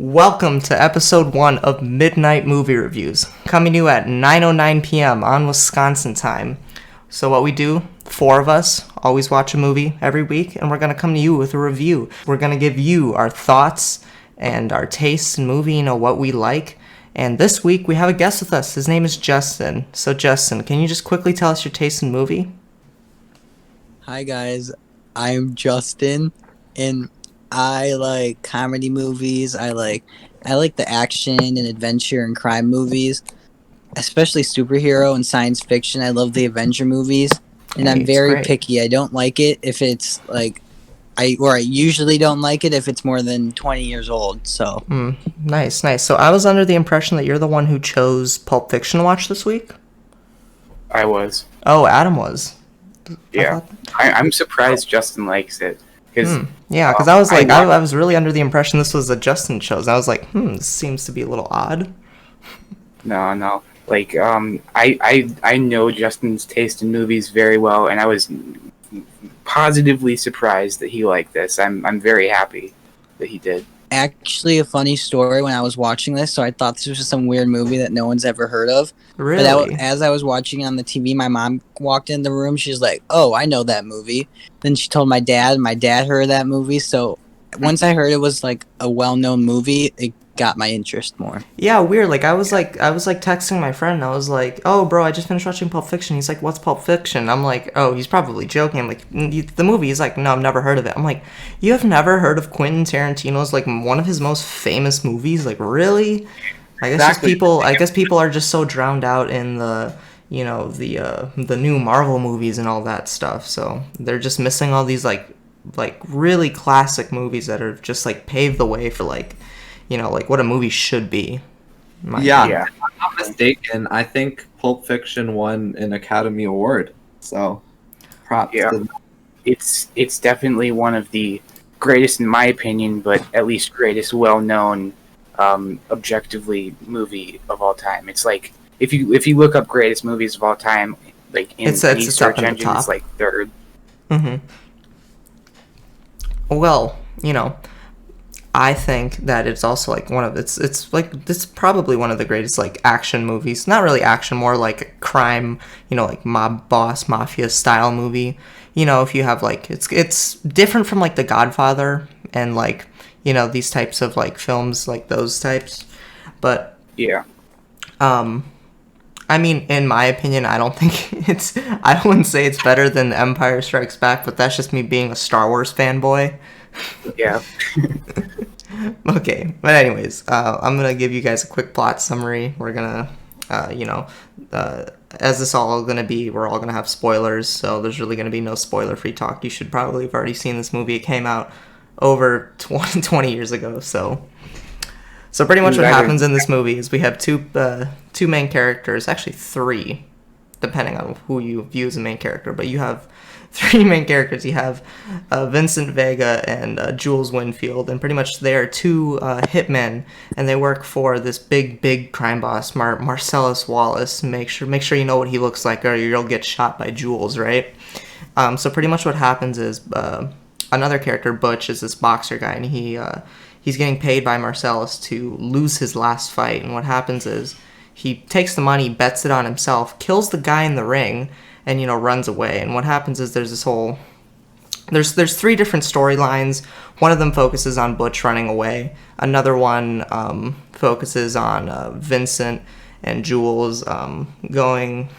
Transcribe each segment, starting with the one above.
Welcome to episode 1 of Midnight Movie Reviews, coming to you at 9:09 p.m. on Wisconsin time. So what we do, 4 of us, always watch a movie every week, and we're going to come to you with a review. We're going to give you our thoughts and our tastes in movie, what we like. And this week we have a guest with us. His name is Justin. So Justin, can you just quickly tell us your taste in movie? Hi guys, I'm Justin, and I like comedy movies. I like the action and adventure and crime movies, especially superhero and science fiction. I love the Avenger movies, and Hey, I'm it's very great. picky. I don't like it if it's like I usually don't like it if it's more than 20 years old. So Nice. So I was under the impression that you're the one who chose Pulp Fiction to watch this week? I was. Oh, Adam was. Yeah. I'm surprised Justin likes it. Yeah, because I was like, I was really under the impression this was a Justin chose. I was like, this seems to be a little odd. No. Like, I know Justin's taste in movies very well, and I was positively surprised that he liked this. I'm very happy that he did. actually, a funny story when I was watching this. So I thought this was just some weird movie that no one's ever heard of. Really? But as I was watching on the TV, my mom walked in the room. She's like, "Oh, I know that movie." Then she told my dad, and my dad heard that movie. So once I heard it was like a well-known movie, it got my interest more. Yeah, weird. Like I was like texting my friend. I was like, "Oh, bro, I just finished watching Pulp Fiction." He's like, "What's Pulp Fiction?" I'm like, "Oh, he's probably joking." I'm like, "The movie." He's like, "No, I've never heard of it." I'm like, "You have never heard of Quentin Tarantino's like one of his most famous movies?" Like, really? I guess Exactly. I guess people are just so drowned out in the the new Marvel movies and all that stuff. So they're just missing all these like really classic movies that are just like paved the way for like like what a movie should be. Yeah. If I'm not mistaken, I think Pulp Fiction won an Academy Award. So, props Yeah. to them. It's definitely one of the greatest, in my opinion, but at least greatest well-known, objectively movie of all time. It's like if you look up greatest movies of all time, like in It's any up search in the engine, top. it's like third. Well, I think that it's also like one of it's probably one of the greatest like action movies. Not really action, more like crime, like mob boss mafia style movie. If you have like it's different from like The Godfather and like these types of like films like those types. But Yeah. I mean, in my opinion, I don't think I wouldn't say it's better than The Empire Strikes Back, but that's just me being a Star Wars fanboy. Yeah. Okay, but anyways, I'm gonna give you guys a quick plot summary. We're gonna, as this all gonna be, we're all gonna have spoilers, so there's really gonna be no spoiler-free talk. You should probably have already seen this movie. It came out over 20 years ago, so pretty much what happens in this movie is we have two main characters, actually 3, depending on who you view as a main character, but you have 3 main characters. You have Vincent Vega and Jules Winfield, and pretty much they are 2 hitmen, and they work for this big crime boss, Marcellus Wallace. Make sure you know what he looks like, or you'll get shot by Jules, right? So pretty much what happens is another character, Butch, is this boxer guy, and he's getting paid by Marcellus to lose his last fight. And what happens is he takes the money, bets it on himself, kills the guy in the ring, and runs away. And what happens is there's 3 different storylines. One of them focuses on Butch running away. Another one focuses on Vincent and Jules going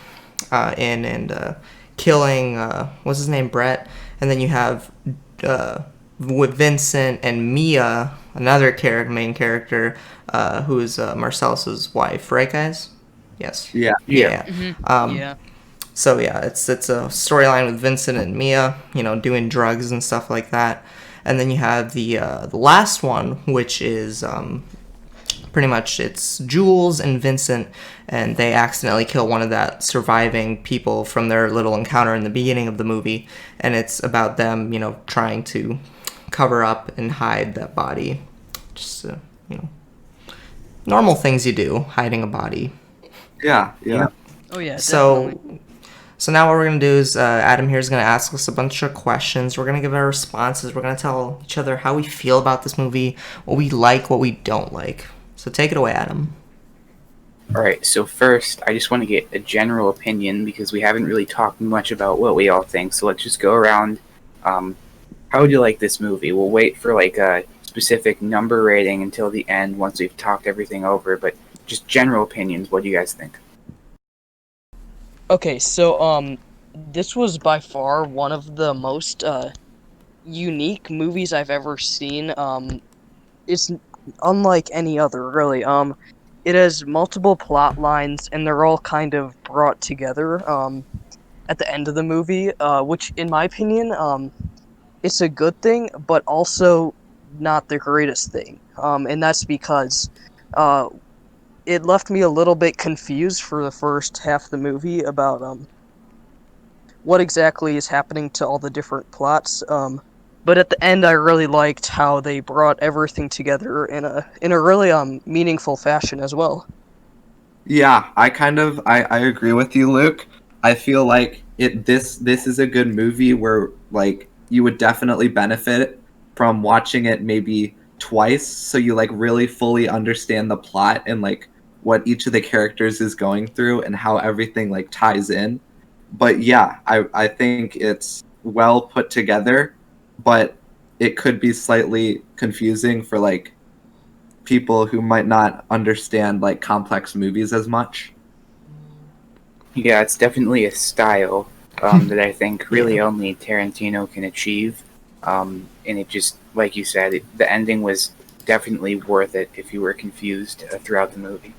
in and killing what's his name, Brett. And then you have with Vincent and Mia, another main character, who is Marcellus's wife, right, guys? Yes. Yeah. Yeah. So yeah, it's a storyline with Vincent and Mia, doing drugs and stuff like that, and then you have the last one, which is pretty much it's Jules and Vincent, and they accidentally kill one of that surviving people from their little encounter in the beginning of the movie, and it's about them, trying to cover up and hide that body, just normal things you do, hiding a body. Yeah. Oh yeah. So. Definitely. So now what we're going to do is Adam here is going to ask us a bunch of questions. We're going to give our responses. We're going to tell each other how we feel about this movie, what we like, what we don't like. So take it away, Adam. All right, so first, I just want to get a general opinion because we haven't really talked much about what we all think. So let's just go around. How would you like this movie? We'll wait for like a specific number rating until the end once we've talked everything over. But just general opinions. What do you guys think? Okay, so this was by far one of the most unique movies I've ever seen. It's unlike any other, really. It has multiple plot lines, and they're all kind of brought together at the end of the movie, which, in my opinion, it's a good thing, but also not the greatest thing. And that's because it left me a little bit confused for the first half of the movie about what exactly is happening to all the different plots. But at the end, I really liked how they brought everything together in a really meaningful fashion as well. Yeah, I agree with you, Luke. I feel like this is a good movie where like you would definitely benefit from watching it maybe twice, so you like really fully understand the plot and like what each of the characters is going through and how everything like ties in. But yeah, I think it's well put together, but it could be slightly confusing for like people who might not understand like complex movies as much. Yeah, it's definitely a style that I think really only Tarantino can achieve. And it just, like you said, the ending was definitely worth it if you were confused throughout the movie.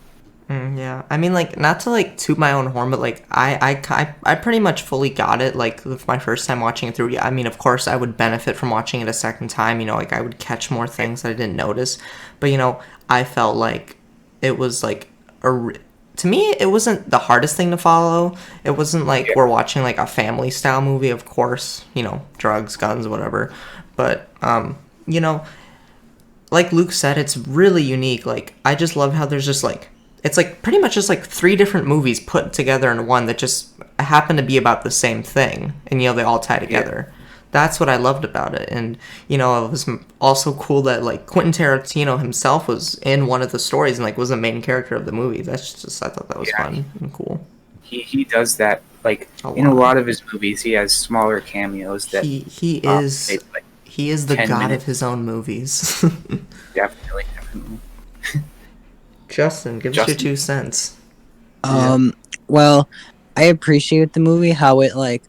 Yeah, I mean, like, not to like toot my own horn, but like I pretty much fully got it. Like with my first time watching it through. Yeah, I mean, of course, I would benefit from watching it a second time. You know, like I would catch more things that I didn't notice. But you know, I felt like it was like to me, it wasn't the hardest thing to follow. It wasn't like we're watching like a family style movie. Of course, you know, drugs, guns, whatever. But you know, like Luke said, it's really unique. Like I just love how there's just like. It's like pretty much just like 3 different movies put together in one that just happen to be about the same thing. And, you know, they all tie together. Yeah. That's what I loved about it. And, you know, it was also cool that, like, Quentin Tarantino himself was in one of the stories and, like, was the main character of the movie. That's just, I thought that was fun and cool. He does that, like, in a lot of his movies, he has smaller cameos that... He is the god of his own movies. Definitely. Justin, give us your 2 cents. Well, I appreciate the movie, how it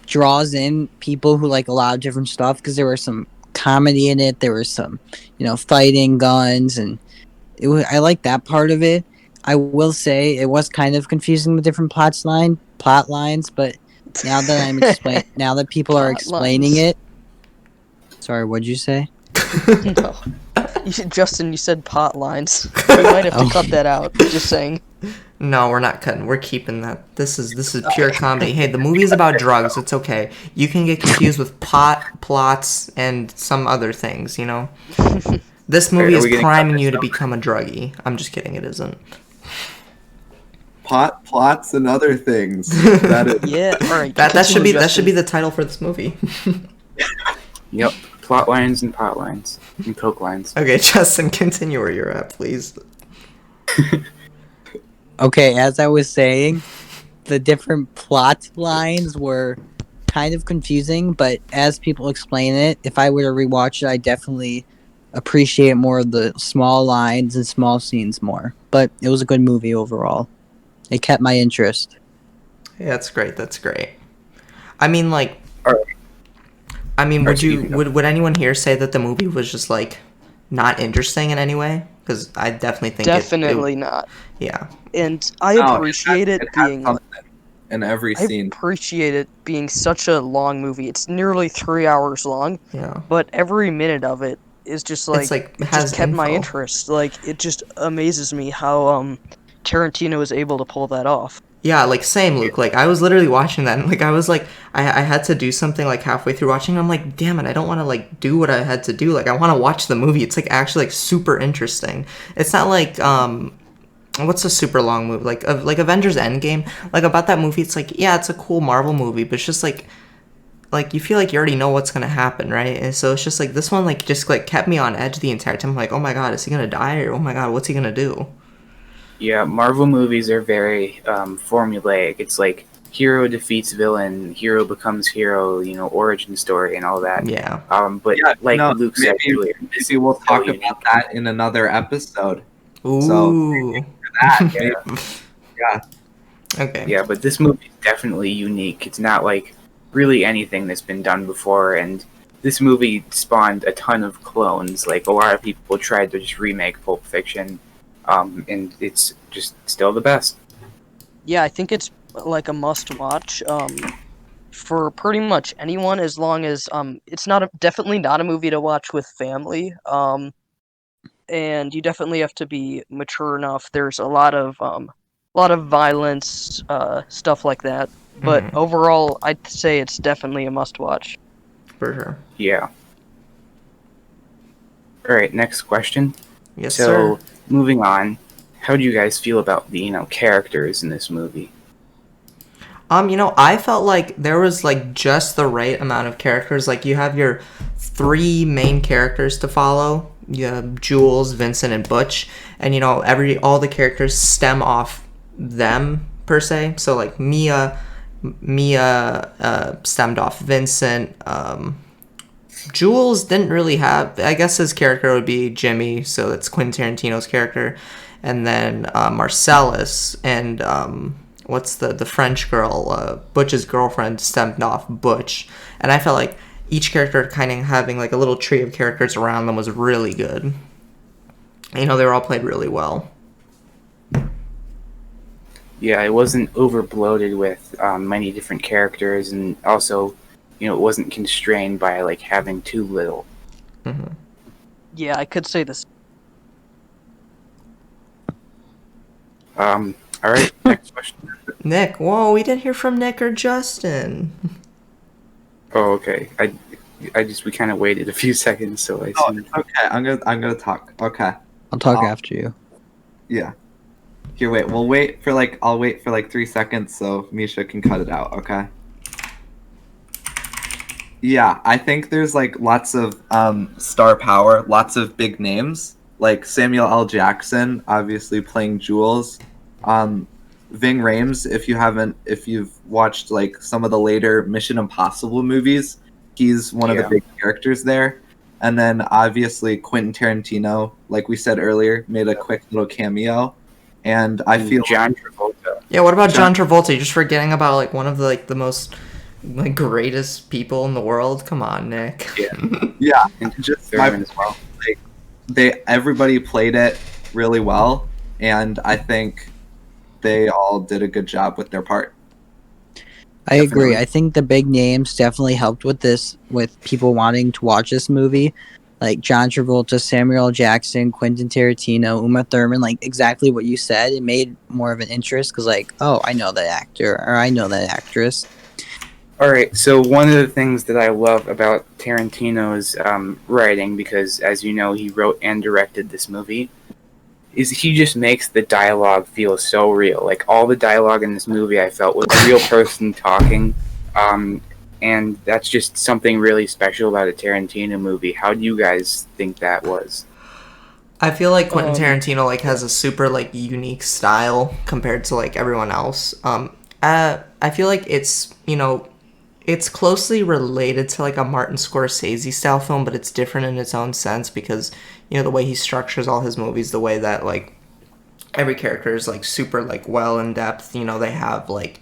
draws in people who like a lot of different stuff, because there was some comedy in it, there was some, you know, fighting, guns, and I like that part of it. I will say it was kind of confusing, the different plot lines, but now that now that people are explaining it. Sorry, what'd you say? No. Justin, you said pot lines. We might have to cut that out. Just saying. No, we're not cutting. We're keeping that. This is pure comedy. Hey, the movie is about drugs. It's okay. You can get confused with pot, plots, and some other things, you know? This movie is priming you to become a druggie. I'm just kidding. It isn't. Pot, plots, and other things. Yeah, all right. That should be the title for this movie. Yep. Plot lines and pot lines and coke lines. Okay, Justin, continue where you're at, please. Okay, as I was saying, the different plot lines were kind of confusing, but as people explain it, if I were to rewatch it, I definitely appreciate more of the small lines and small scenes more. But it was a good movie overall. It kept my interest. Yeah, that's great. That's great. I mean, like... All right. I mean, would anyone here say that the movie was just like not interesting in any way? Because I definitely think definitely not. Yeah, and I appreciate it being in every scene. I appreciate it being such a long movie. It's nearly 3 hours long. Yeah, but every minute of it is just like it just kept my interest. Like it just amazes me how Tarantino is able to pull that off. Yeah, like, same, Luke. Like, I was literally watching that, and, like, I was, like, I had to do something, like, halfway through watching, and I'm like, damn it, I don't want to, like, do what I had to do. Like, I want to watch the movie. It's, like, actually, like, super interesting. It's not like, what's a super long movie like Avengers Endgame? Like about that movie, it's like yeah, it's a cool Marvel movie, but it's just like you feel like you already know what's gonna happen, right? And so it's just like this one like just like kept me on edge the entire time. I'm like, oh my god, is he gonna die, or oh my god, what's he gonna do? Yeah, Marvel movies are very formulaic. It's like hero defeats villain, hero becomes hero, origin story and all that. Yeah. But Yeah, like no, Luke said earlier, maybe we'll talk about that in another episode. Ooh. That, Yeah. yeah. Okay. Yeah, but this movie is definitely unique. It's not like really anything that's been done before, and this movie spawned a ton of clones. Like a lot of people tried to just remake Pulp Fiction, and it's just still the best. Yeah, I think it's like a must-watch for pretty much anyone, as long as it's definitely not a movie to watch with family. And you definitely have to be mature enough. There's a lot of violence, stuff like that. But overall, I'd say it's definitely a must-watch. For sure. Yeah. All right, next question. Yes, So, sir. moving on, how do you guys feel about the characters in this movie? I felt like there was like just the right amount of characters. Like you have your three main characters to follow. You have Jules, Vincent, and Butch, and all the characters stem off them per se. So like Mia stemmed off Vincent. Jules didn't really have. I guess his character would be Jimmy, so that's Quentin Tarantino's character, and then Marcellus and what's the French girl, Butch's girlfriend, stemmed off Butch, and I felt like each character kind of having like a little tree of characters around them was really good. They were all played really well. Yeah, it wasn't over bloated with many different characters, and also, it wasn't constrained by like having too little. Mm-hmm. Yeah, I could say this. All right, next question. Nick, whoa, we didn't hear from Nick or Justin. Oh, okay. We kind of waited a few seconds, so I. Oh, okay. I'm gonna talk. Okay. I'll talk after you. Yeah. Here, wait. I'll wait for like 3 seconds so Misha can cut it out. Okay. Yeah, I think there's like lots of star power, lots of big names, like Samuel L. Jackson, obviously playing Jules. Ving Rhames, if you've watched like some of the later Mission Impossible movies, he's one of the big characters there. And then obviously Quentin Tarantino, like we said earlier, made a quick little cameo. And I feel John Travolta. Yeah, what about John Travolta? You're just forgetting about like one of the most like greatest people in the world. Come on, Nick. Yeah, And just Thurman as well. everybody played it really well, and I think they all did a good job with their part. I agree. I think the big names definitely helped with this, with people wanting to watch this movie. Like John Travolta, Samuel L. Jackson, Quentin Tarantino, Uma Thurman, like exactly what you said. It made more of an interest because, like, oh, I know that actor or I know that actress. All right, so one of the things that I love about Tarantino's writing, because as you know, he wrote and directed this movie, is he just makes the dialogue feel so real. Like all the dialogue in this movie, I felt was a real person talking, and that's just something really special about a Tarantino movie. How do you guys think that was? I feel like Quentin Tarantino like has a super like unique style compared to like everyone else. I feel like it's it's closely related to like a Martin Scorsese style film, but it's different in its own sense because the way he structures all his movies, the way that like every character is like super like well in depth. They have like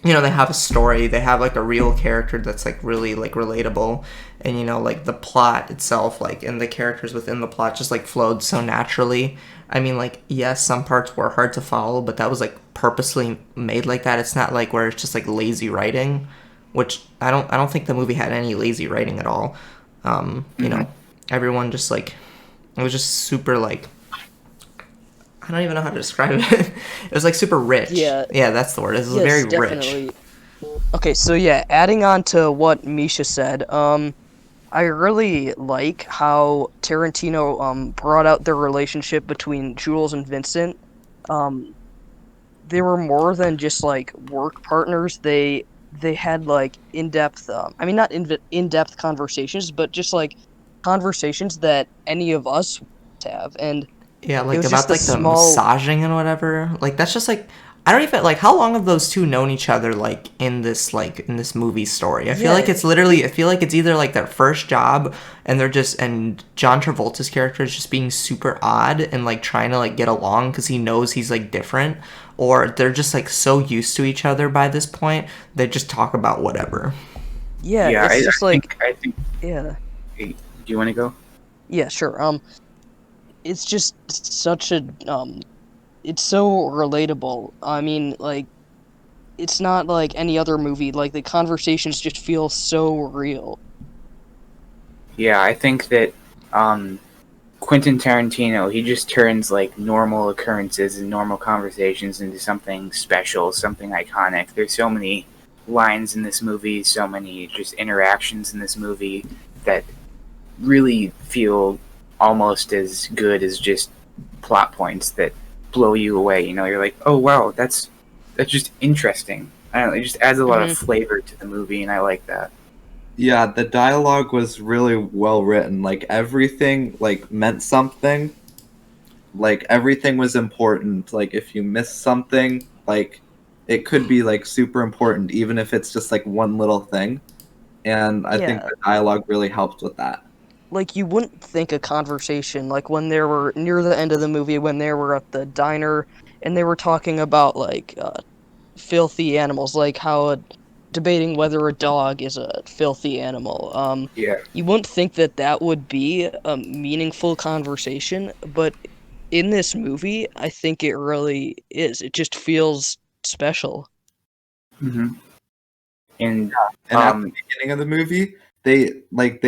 they have a story, they have like a real character that's like really like relatable, and like the plot itself, like, and the characters within the plot just like flowed so naturally. I mean, like, yes, some parts were hard to follow, but that was like purposely made like that. It's not like where it's just like lazy writing, which I don't think the movie had any lazy writing at all. Everyone just like, it was just super like, I don't even know how to describe it. It was like super rich. Yeah, that's the word. It was very definitely rich. Okay, so yeah, adding on to what Misha said, I really like how Tarantino brought out the relationship between Jules and Vincent. Um, they were more than just like work partners. They had like in-depth I mean not in-depth conversations, but just like conversations that any of us would have. And Yeah, it like was just about the like the small massaging and whatever. Like that's just like I don't even like how long have those two known each other like in this movie story. I feel like yeah, it's literally I feel like it's either like their first job and they're just and John Travolta's character is just being super odd and like trying to like get along cuz he knows he's like different or they're just like so used to each other by this point they just talk about whatever. yeah, Yeah, it's just like I think. yeah. Hey, do you want to go? Yeah, sure. It's just such a it's so relatable. I mean, like it's not like any other movie. Like the conversations just feel so real. Yeah, I think that um, Quentin Tarantino, he just turns like normal occurrences and normal conversations into something special, something iconic. There's so many lines in this movie, so many just interactions in this movie that really feel almost as good as just plot points that blow you away. You know, you're like, oh wow, that's just interesting. I don't know, it just adds a lot of Mhm. flavor to the movie, and I like that. Yeah, the dialogue was really well written. Like everything like meant something. Like everything was important. Like if you missed something, like it could be like super important even if it's just like one little thing. And I think Yeah, the dialogue really helped with that. like you wouldn't think a conversation like when they were near the end of the movie when they were at the diner and they were talking about like filthy animals, like how debating whether a dog is a filthy animal. Yeah. You wouldn't think that that would be a meaningful conversation, but in this movie, I think it really is. It just feels special. hmm And And at the um, beginning of the movie, they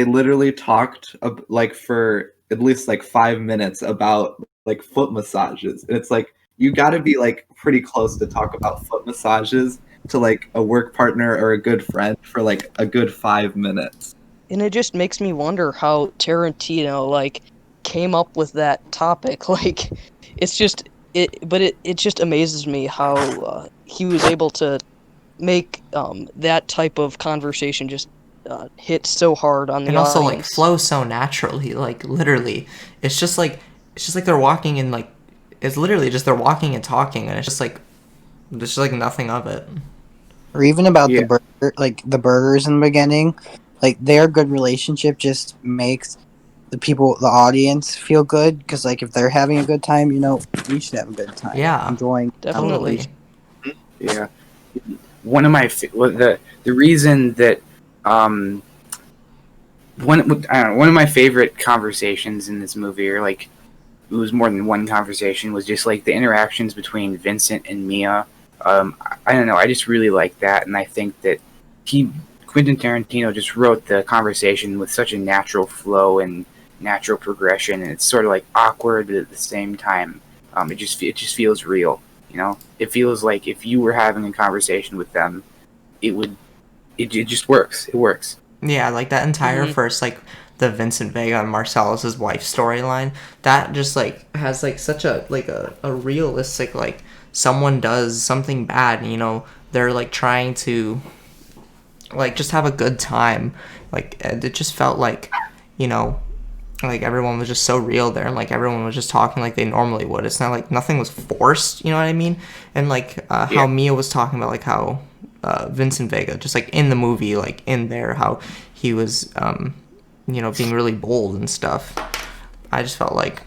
literally talked like for at least like 5 minutes about like foot massages. And it's like you got to be like pretty close to talk about foot massages to like a work partner or a good friend for like a good 5 minutes. And it just makes me wonder how Tarantino like came up with that topic. Like it's just it just amazes me how he was able to make that type of conversation just hit so hard on the And also like audience. flow so naturally like literally it's just like they're walking in like it's literally just they're walking and talking and it's just like there's just like nothing of it. Or even about the yeah, burger, like the burgers in the beginning, like their good relationship just makes the audience feel good because like if they're having a good time, we should have a good time Yeah, enjoying our Definitely. relationship. totally. yeah. One of my well, the reason that um I don't know, one of my favorite conversations in this movie, or like it was more than one conversation, was just like the interactions between Vincent and Mia. I don't know, I just really like that, and I think that he Quentin Tarantino just wrote the conversation with such a natural flow and natural progression, and it's sort of like awkward, but at the same time, it just feels real. You know, it feels like if you were having a conversation with them, it would it just works. It works. Yeah, like that entire Hmm. first like the Vincent Vega and Marcellus' wife storyline, that just like has like such a like a realistic like someone does something bad, you know, they're like trying to like just have a good time. Like it just felt like, you know, like everyone was just so real there and like everyone was just talking like they normally would. It's not like nothing was forced, you know what I mean? And like Yeah. how Mia was talking about like how Vincent Vega just like in the movie like in there how he was you know being really bold and stuff. I just felt like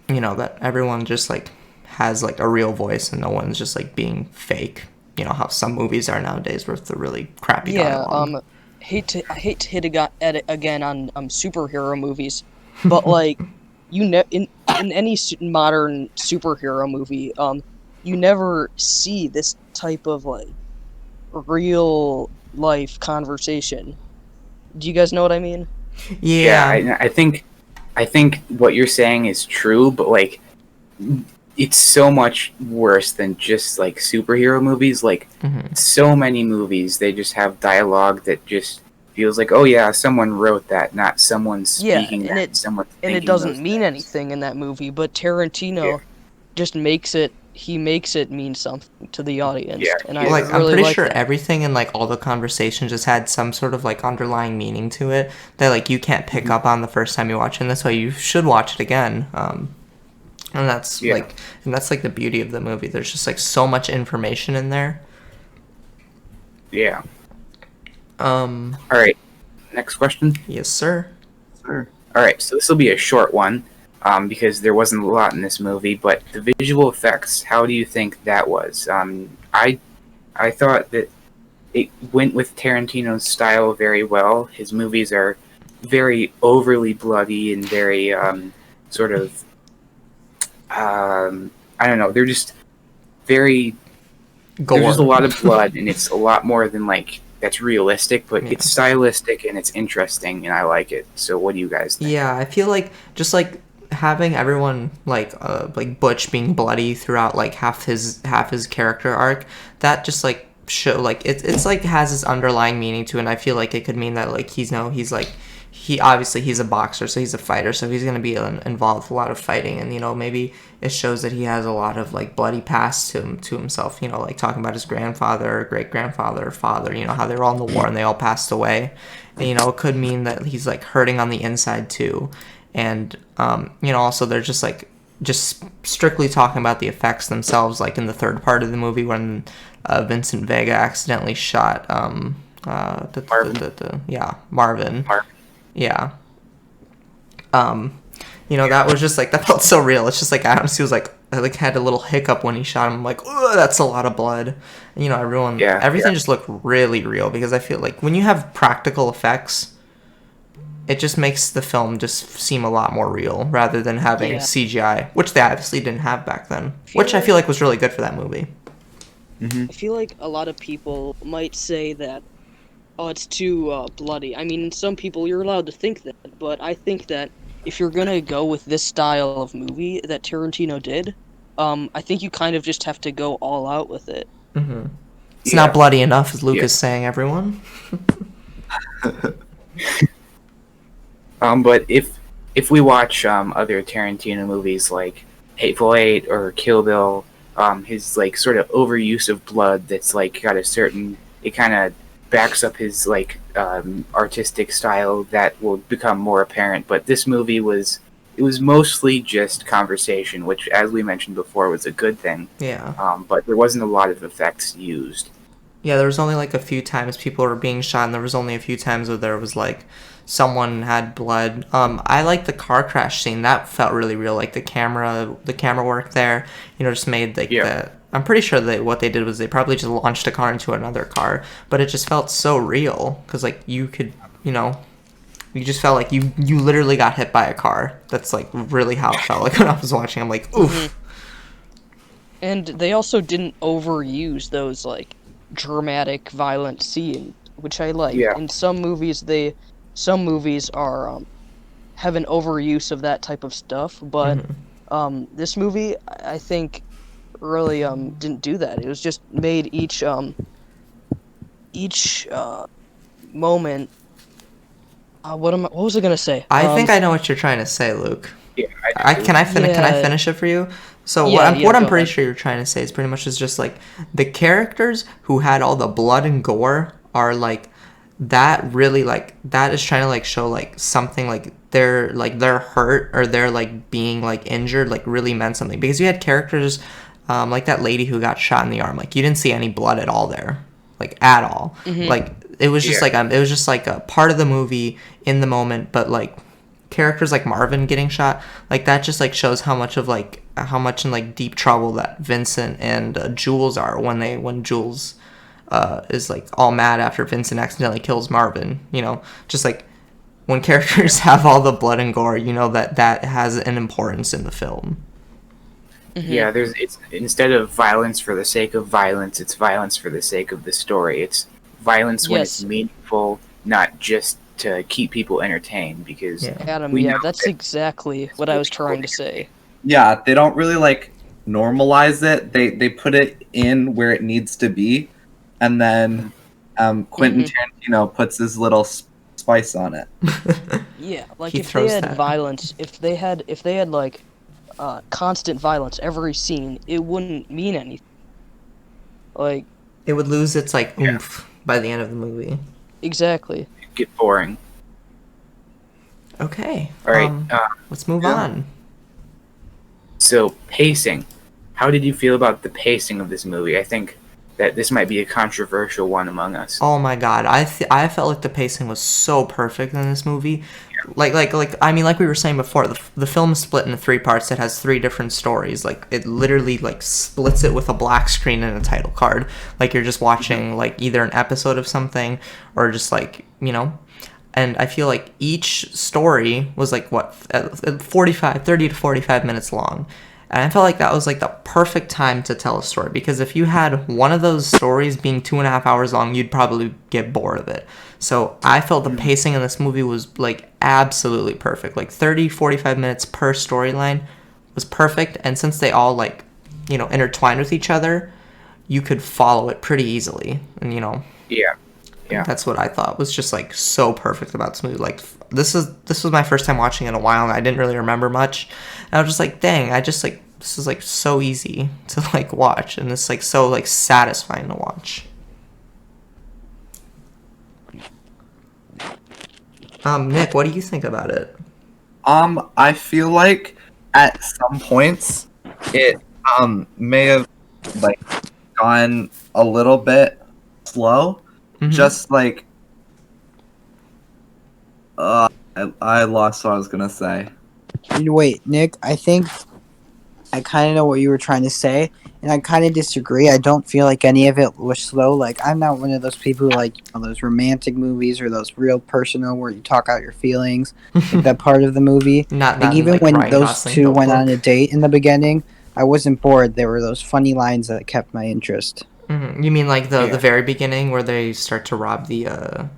you know that everyone just like has like a real voice and no one's just like being fake. You know how some movies are nowadays with the really crappy Yeah. dialogue. I hate to at it again on superhero movies, but like in any modern superhero movie, you never see this type of like real life conversation. Do you guys know what I mean? Yeah, Yeah. I think what you're saying is true, but like it's so much worse than just like superhero movies. Like Hmm. so many movies, they just have dialogue that just feels like, oh yeah, someone wrote that, not someone Yeah, speaking and that, someone and it thinking doesn't those mean things. anything in that movie, but Tarantino just makes it mean something to the audience, Yeah, and he I is. Like I'm really pretty like sure that. everything in like all the conversations just had some sort of like underlying meaning to it that like you can't pick up on the first time you watch it. And that's why you should watch it again. And that's Yeah. like the beauty of the movie. There's just like so much information in there. Yeah. Um, All right. Next question. yes, sir. Sure. All right, so this will be a short one, because there wasn't a lot in this movie. But the visual effects, how do you think that was? I thought that it went with Tarantino's style very well. His movies are very overly bloody and very sort of I don't know. They're just very. Gore. There's just a lot of blood, and it's a lot more than like that's realistic, but Yeah. it's stylistic and it's interesting, and I like it. So, what do you guys think? Yeah, I feel like just like having everyone like Butch being bloody throughout like half his character arc, that just like show like it's like has this underlying meaning to it. And I feel like it could mean that like he's like he obviously he's a boxer, so he's a fighter, so he's gonna be involved with a lot of fighting, and maybe it shows that he has a lot of like bloody past to himself. Like talking about his grandfather, great grandfather, father. How they were all in the war and they all passed away. And, it could mean that he's like hurting on the inside too, and also they're just like just strictly talking about the effects themselves, like in the third part of the movie when Vincent Vega accidentally shot Marvin. Marvin. Yeah. That was just like, that felt so real. It's just like, I honestly was like, I like had a little hiccup when he shot him. I'm like, oh, that's a lot of blood. And, everything just looked really real, because I feel like when you have practical effects, it just makes the film just seem a lot more real rather than having CGI, which they obviously didn't have back then, which I feel like was really good for that movie. I feel like a lot of people might say that, oh, it's too bloody. I mean, some people, you're allowed to think that, but I think that if you're gonna go with this style of movie that Tarantino did, I think you kind of just have to go all out with it. Mm-hmm. It's not bloody enough, as Luke Yeah. is saying, everyone. But if we watch other Tarantino movies like Hateful Eight or Kill Bill, his like sort of overuse of blood that's like got a certain, it kind of backs up his like artistic style that will become more apparent. But this movie was mostly just conversation, which, as we mentioned before, was a good thing. Yeah. But there wasn't a lot of effects used. Yeah, there was only like a few times people were being shot, and there was only a few times where there was like someone had blood. I like the car crash scene. That felt really real. Like the camera work there, just made like the. I'm pretty sure that what they did was they probably just launched a car into another car, but it just felt so real because like you could, you just felt like you literally got hit by a car. That's like really how it felt like when I was watching. I'm like, oof. Mm-hmm. And they also didn't overuse those like dramatic, violent scenes, which I like. Yeah. In some movies, are have an overuse of that type of stuff, but this movie, I think, really didn't do that. It was just made each moment. What was I gonna say? I think I know what you're trying to say, Luke. Yeah, Can I finish it for you? So what I'm pretty sure you're trying to say is pretty much is just like the characters who had all the blood and gore are like that really like that is trying to like show like something like they're hurt or they're like being like injured like really meant something, because you had characters like that lady who got shot in the arm, like you didn't see any blood at all there, like at all. Like it was just like it was just like a part of the movie in the moment, but like characters like Marvin getting shot, like that just like shows how much in like deep trouble that Vincent and Jules are when Jules is like all mad after Vincent accidentally kills Marvin. Just like when characters have all the blood and gore, that has an importance in the film. Yeah, it's instead of violence for the sake of violence, it's violence for the sake of the story. It's violence when it's meaningful, not just to keep people entertained. Because Adam, that's exactly what I was trying to say. Yeah, they don't really like normalize it. They put it in where it needs to be, and then Quentin Tarantino puts his little spice on it. Yeah, like He if they throws had that. violence, if they had like constant violence every scene, it wouldn't mean anything. Like It would lose its like oomph by the end of the movie. exactly. Get boring. Okay. All right. Let's move yeah. on. So pacing. How did you feel about the pacing of this movie? I think that this might be a controversial one among us. Oh my god, I felt like the pacing was so perfect in this movie. Like I mean, like we were saying before, the film is split into 3 parts. It has 3 different stories. Like it literally like splits it with a black screen and a title card. Like you're just watching like either an episode of something or just like, you know. And I feel like each story was like 30 to 45 minutes long. And I felt like that was like the perfect time to tell a story, because if you had one of those stories being 2.5 hours long, you'd probably get bored of it. So I felt the pacing in this movie was like absolutely perfect. Like 30, 45 minutes per storyline was perfect. And since they all like, you know, intertwined with each other, you could follow it pretty easily. And, you know, Yeah. that's what I thought was just like so perfect about this movie. Like this was my first time watching it in a while, and I didn't really remember much. And I was just like, dang, I just like, this is like so easy to like watch, and it's like so like satisfying to watch. Nick, what do you think about it? I feel like at some points it may have like gone a little bit slow. Mhm. Just like I lost what I was gonna say. Wait, Nick, I think I kind of know what you were trying to say, and I kind of disagree. I don't feel like any of it was slow. Like, I'm not one of those people who like, you know, those romantic movies or those real personal where you talk out your feelings, like that part of the movie. Not Like, even like when Ryan those Gosling two went Notebook. on a date in the beginning, I wasn't bored. There were those funny lines that kept my interest. Mhm. You mean like the Yeah. very beginning where they start to rob the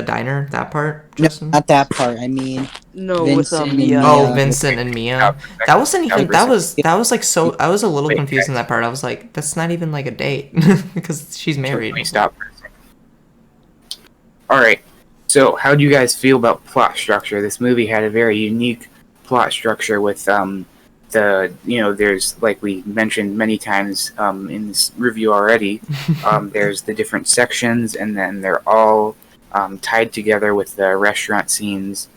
diner? That part, No, Justin? not that part. I mean, No, with Vincent and Mia. Oh, Mia. Vincent and Mia. That wasn't even. That That was like so. I was a little Wait, confused in guys. that part. I was like, that's not even like a date because she's Let married. me stop for a second. Alright, so how do you guys feel about plot structure? This movie had a very unique plot structure with there's, like we mentioned many times in this review already, there's the different sections, and then they're all tied together with the restaurant scenes.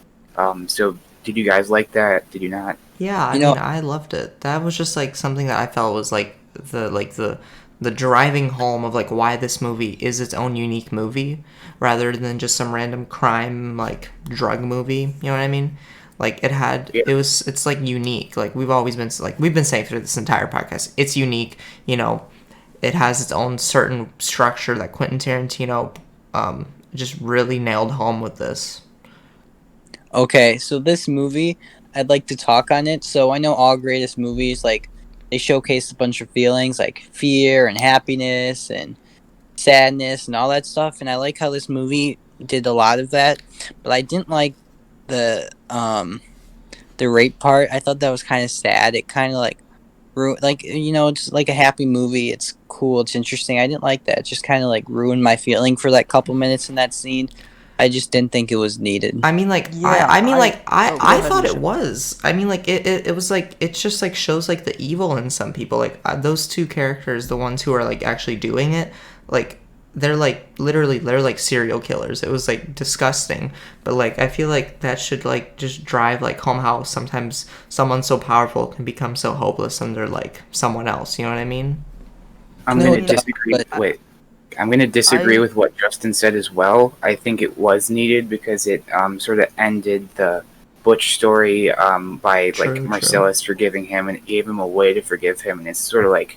So did you guys like that? Did you not? Yeah, I You know- mean, I loved it. That was just like something that I felt was like the driving home of like why this movie is its own unique movie rather than just some random crime like drug movie. You know what I mean? Like Yeah. it's like unique. Like we've been saying through this entire podcast, it's unique. You know, it has its own certain structure that Quentin Tarantino just really nailed home with this. Okay, so this movie, I'd like to talk on it. So I know all greatest movies, like, they showcase a bunch of feelings like fear and happiness and sadness and all that stuff. And I like how this movie did a lot of that. But I didn't like the rape part. I thought that was kind of sad. It kind of like like, you know, it's like a happy movie. It's cool. It's interesting. I didn't like that. It just kind of like ruined my feeling for that couple minutes in that scene. I just didn't think it was needed. I mean, like, Yeah, I mean, like, go I ahead, thought it Misha. was. I mean, like, it was like, it just like shows like the evil in some people. Like those 2 characters, the ones who are like actually doing it, like they're like literally they're like serial killers. It was like disgusting. But like I feel like that should like just drive like home how sometimes someone so powerful can become so hopeless under like someone else. You know what I mean? I'm No, going it to does, disagree. but- Wait, I'm going to disagree I- with what Justin said as well. I think it was needed because it sort of ended the Butch story by True, like true. Marcellus forgiving him, and it gave him a way to forgive him. And it's sort of like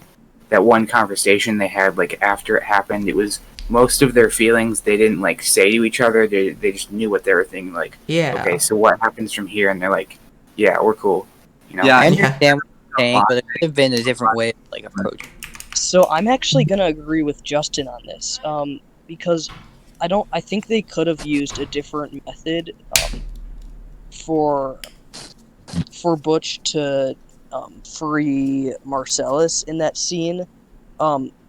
that one conversation they had like after it happened. It was most of their feelings they didn't like say to each other. They just knew what they were thinking. Like, Yeah. okay, so what happens from here? And they're like, yeah, we're cool. You know? Yeah, I Yeah. understand what you're saying, but it could have been a different way of like approach. So I'm actually gonna agree with Justin on this, because I think they could have used a different method for Butch to free Marcellus in that scene.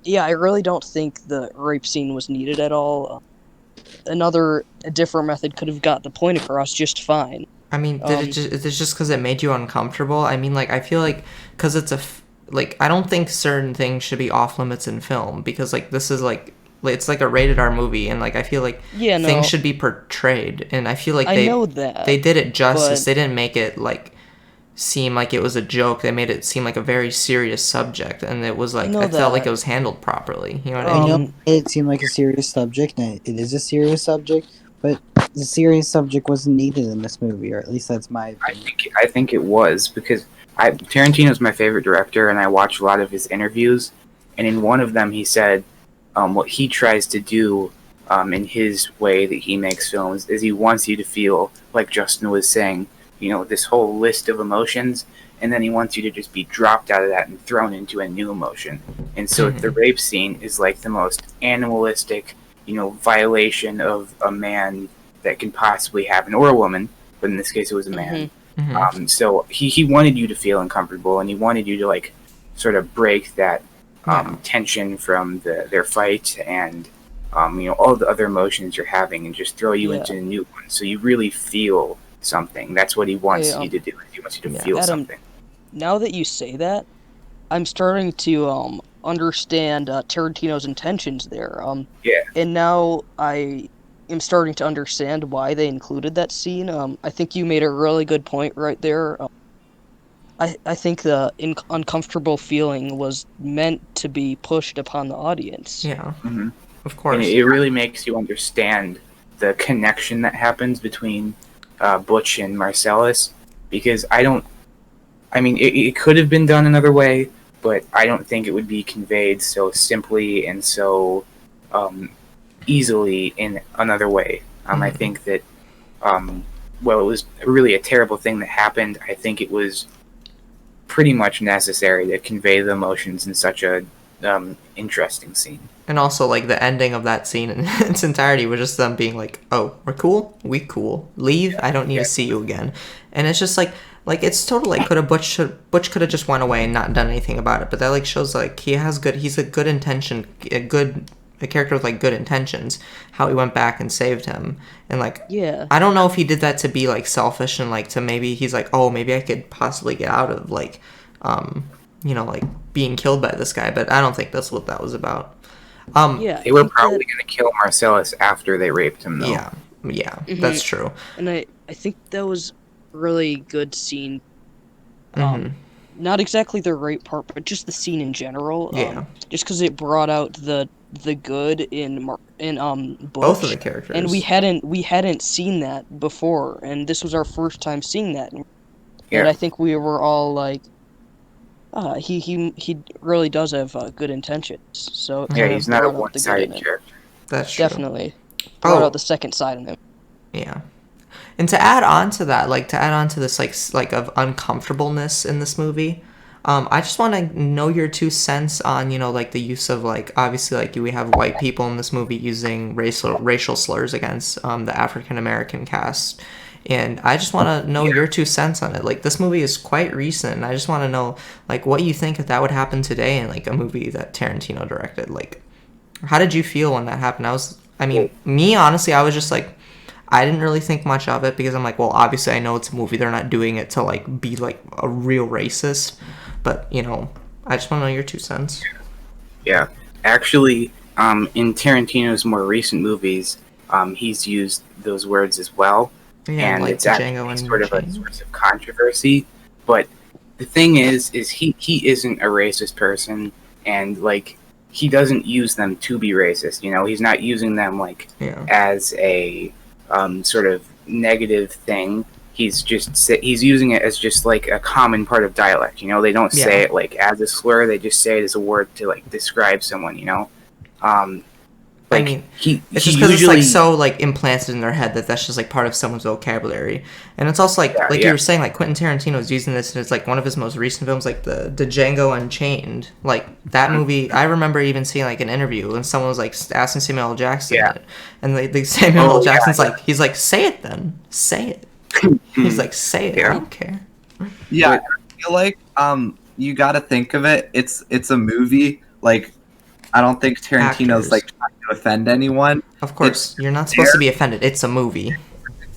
Yeah, I really don't think the rape scene was needed at all. a different method could have got the point across just fine. I mean, is it just because it made you uncomfortable? I mean, like, I feel like, because like, I don't think certain things should be off limits in film, because, like, this is, like, it's like a rated R movie, and, like, I feel like things should be portrayed, and I feel like they did it justice. They didn't make it, like, seem like it was a joke. They made it seem like a very serious subject, and it was, like, I felt like it was handled properly. You know what I mean? It seemed like a serious subject, and it is a serious subject, but the serious subject wasn't needed in this movie, or at least that's my opinion. I think it was, because Tarantino's my favorite director, and I watch a lot of his interviews, and in one of them he said what he tries to do in his way that he makes films is he wants you to feel, like Justin was saying, this whole list of emotions, and then he wants you to just be dropped out of that and thrown into a new emotion. And so the rape scene is like the most animalistic, violation of a man that can possibly happen, or a woman, but in this case it was a man. So he wanted you to feel uncomfortable, and he wanted you to, like, sort of break that tension from their fight and all the other emotions you're having, and just throw you into a new one, so you really feel something. That's what he wants you to do. He wants you to feel something. Now that you say that, I'm starting to understand Tarantino's intentions there. And now I am starting to understand why they included that scene. I think you made a really good point right there. I think the uncomfortable feeling was meant to be pushed upon the audience. Yeah, of course. And it really makes you understand the connection that happens between Butch and Marcellus, because it could have been done another way, but I don't think it would be conveyed so simply and so easily in another way. I think that, it was really a terrible thing that happened. I think it was pretty much necessary to convey the emotions in such a interesting scene. And also, like, the ending of that scene in its entirety was just them being like, "Oh, we're cool, we cool. Leave. I don't need to see you again." And it's just like it's totally like Butch could have just went away and not done anything about it. But that, like, shows, like, he's a good intention, a character with, like, good intentions. How he went back and saved him, and, like, I don't know if he did that to be, like, selfish and, like, to maybe he's like, oh, maybe I could possibly get out of, like, like, being killed by this guy. But I don't think that's what that was about. They were probably going to kill Marcellus after they raped him, though. Yeah, that's true. And I think that was a really good scene. Not exactly the rape part, but just the scene in general. Just because it brought out the good in Butch. Both of the characters. And we hadn't seen that before, and this was our first time seeing that. And I think we were all like, he really does have good intentions. So he's not a one-sided character. That's true. Definitely brought out the second side of him. Yeah, and to add on to that, this like of uncomfortableness in this movie, I just want to know your 2 cents on like the use of, like, obviously, like, we have white people in this movie using racial slurs against the African American cast. And I just want to know your 2 cents on it. Like, this movie is quite recent. I just want to know, like, what you think if that would happen today in, like, a movie that Tarantino directed. Like, how did you feel when that happened? Me, honestly, I was just, like, I didn't really think much of it, because I'm like, well, obviously I know it's a movie. They're not doing it to, like, be, like, a real racist. But, I just want to know your 2 cents. Yeah. Actually, in Tarantino's more recent movies, he's used those words as well. Yeah, and like it's actually sort of a source of controversy. But the thing is he isn't a racist person, and, like, he doesn't use them to be racist. He's not using them, like, as a sort of negative thing. He's using it as just, like, a common part of dialect. They don't say it, like, as a slur. They just say it as a word to, like, describe someone. Like, it's just because it's, like, so, like, implanted in their head that's just, like, part of someone's vocabulary. And it's also, like, you were saying, like, Quentin Tarantino is using this, and it's, like, one of his most recent films, like, the Django Unchained. Like, that movie, I remember even seeing, like, an interview, and someone was, like, asking Samuel L. Jackson it. And, like, Samuel L. Jackson's like, he's like, say it then. Say it. He's like, say it. I don't care. Yeah, I feel like, you gotta think of it. It's a movie, like, I don't think Tarantino's actors. like trying to offend anyone. Of course, you're not supposed to be offended. It's a movie.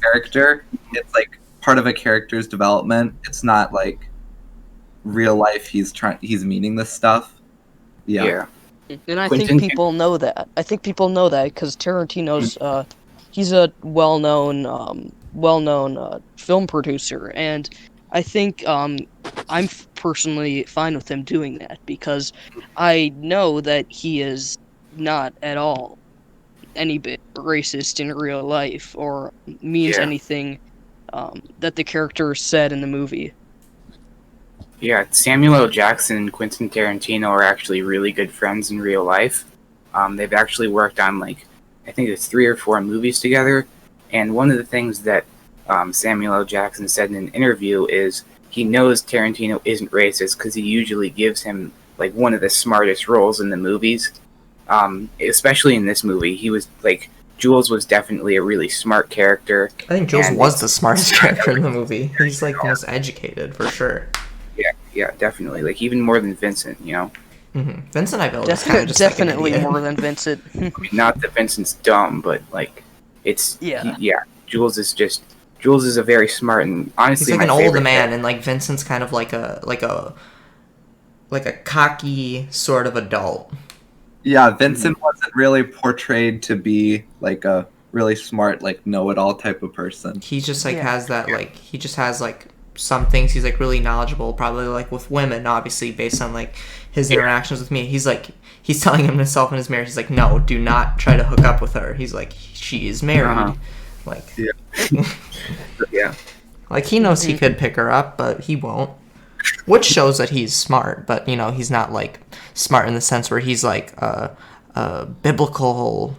Character, it's like part of a character's development. It's not like real life. He's meaning this stuff. Yeah. And I Quentin- think people know that. I think people know that because Tarantino's he's a well-known film producer, and I think I'm personally fine with him doing that because I know that he is not at all any bit racist in real life or means Yeah. anything that the character said in the movie. Yeah, Samuel L. Jackson and Quentin Tarantino are actually really good friends in real life. They've actually worked on I think it's 3 or 4 movies together. And one of the things that Samuel L. Jackson said in an interview is he knows Tarantino isn't racist because he usually gives him one of the smartest roles in the movies. Especially in this movie, he was Jules was definitely a really smart character. I think Jules was the smartest character in the movie. He's the most educated for sure. Yeah, definitely. Even more than Vincent, Mm-hmm. Vincent I feel is kind of just Definitely like an idiot. more than Vincent. I mean, not that Vincent's dumb, but it's Jules is a very smart and honestly He's my an old favorite man, character. and Vincent's kind of like a cocky sort of adult. Yeah, Vincent wasn't really portrayed to be a really smart, know-it-all type of person. He just has that he just has some things he's really knowledgeable, probably with women, obviously based on his interactions with me. He's telling himself in his mirror, he's no, do not try to hook up with her. He's she is married. Yeah. He knows he could pick her up, but he won't. Which shows that he's smart, but he's not smart in the sense where he's a biblical,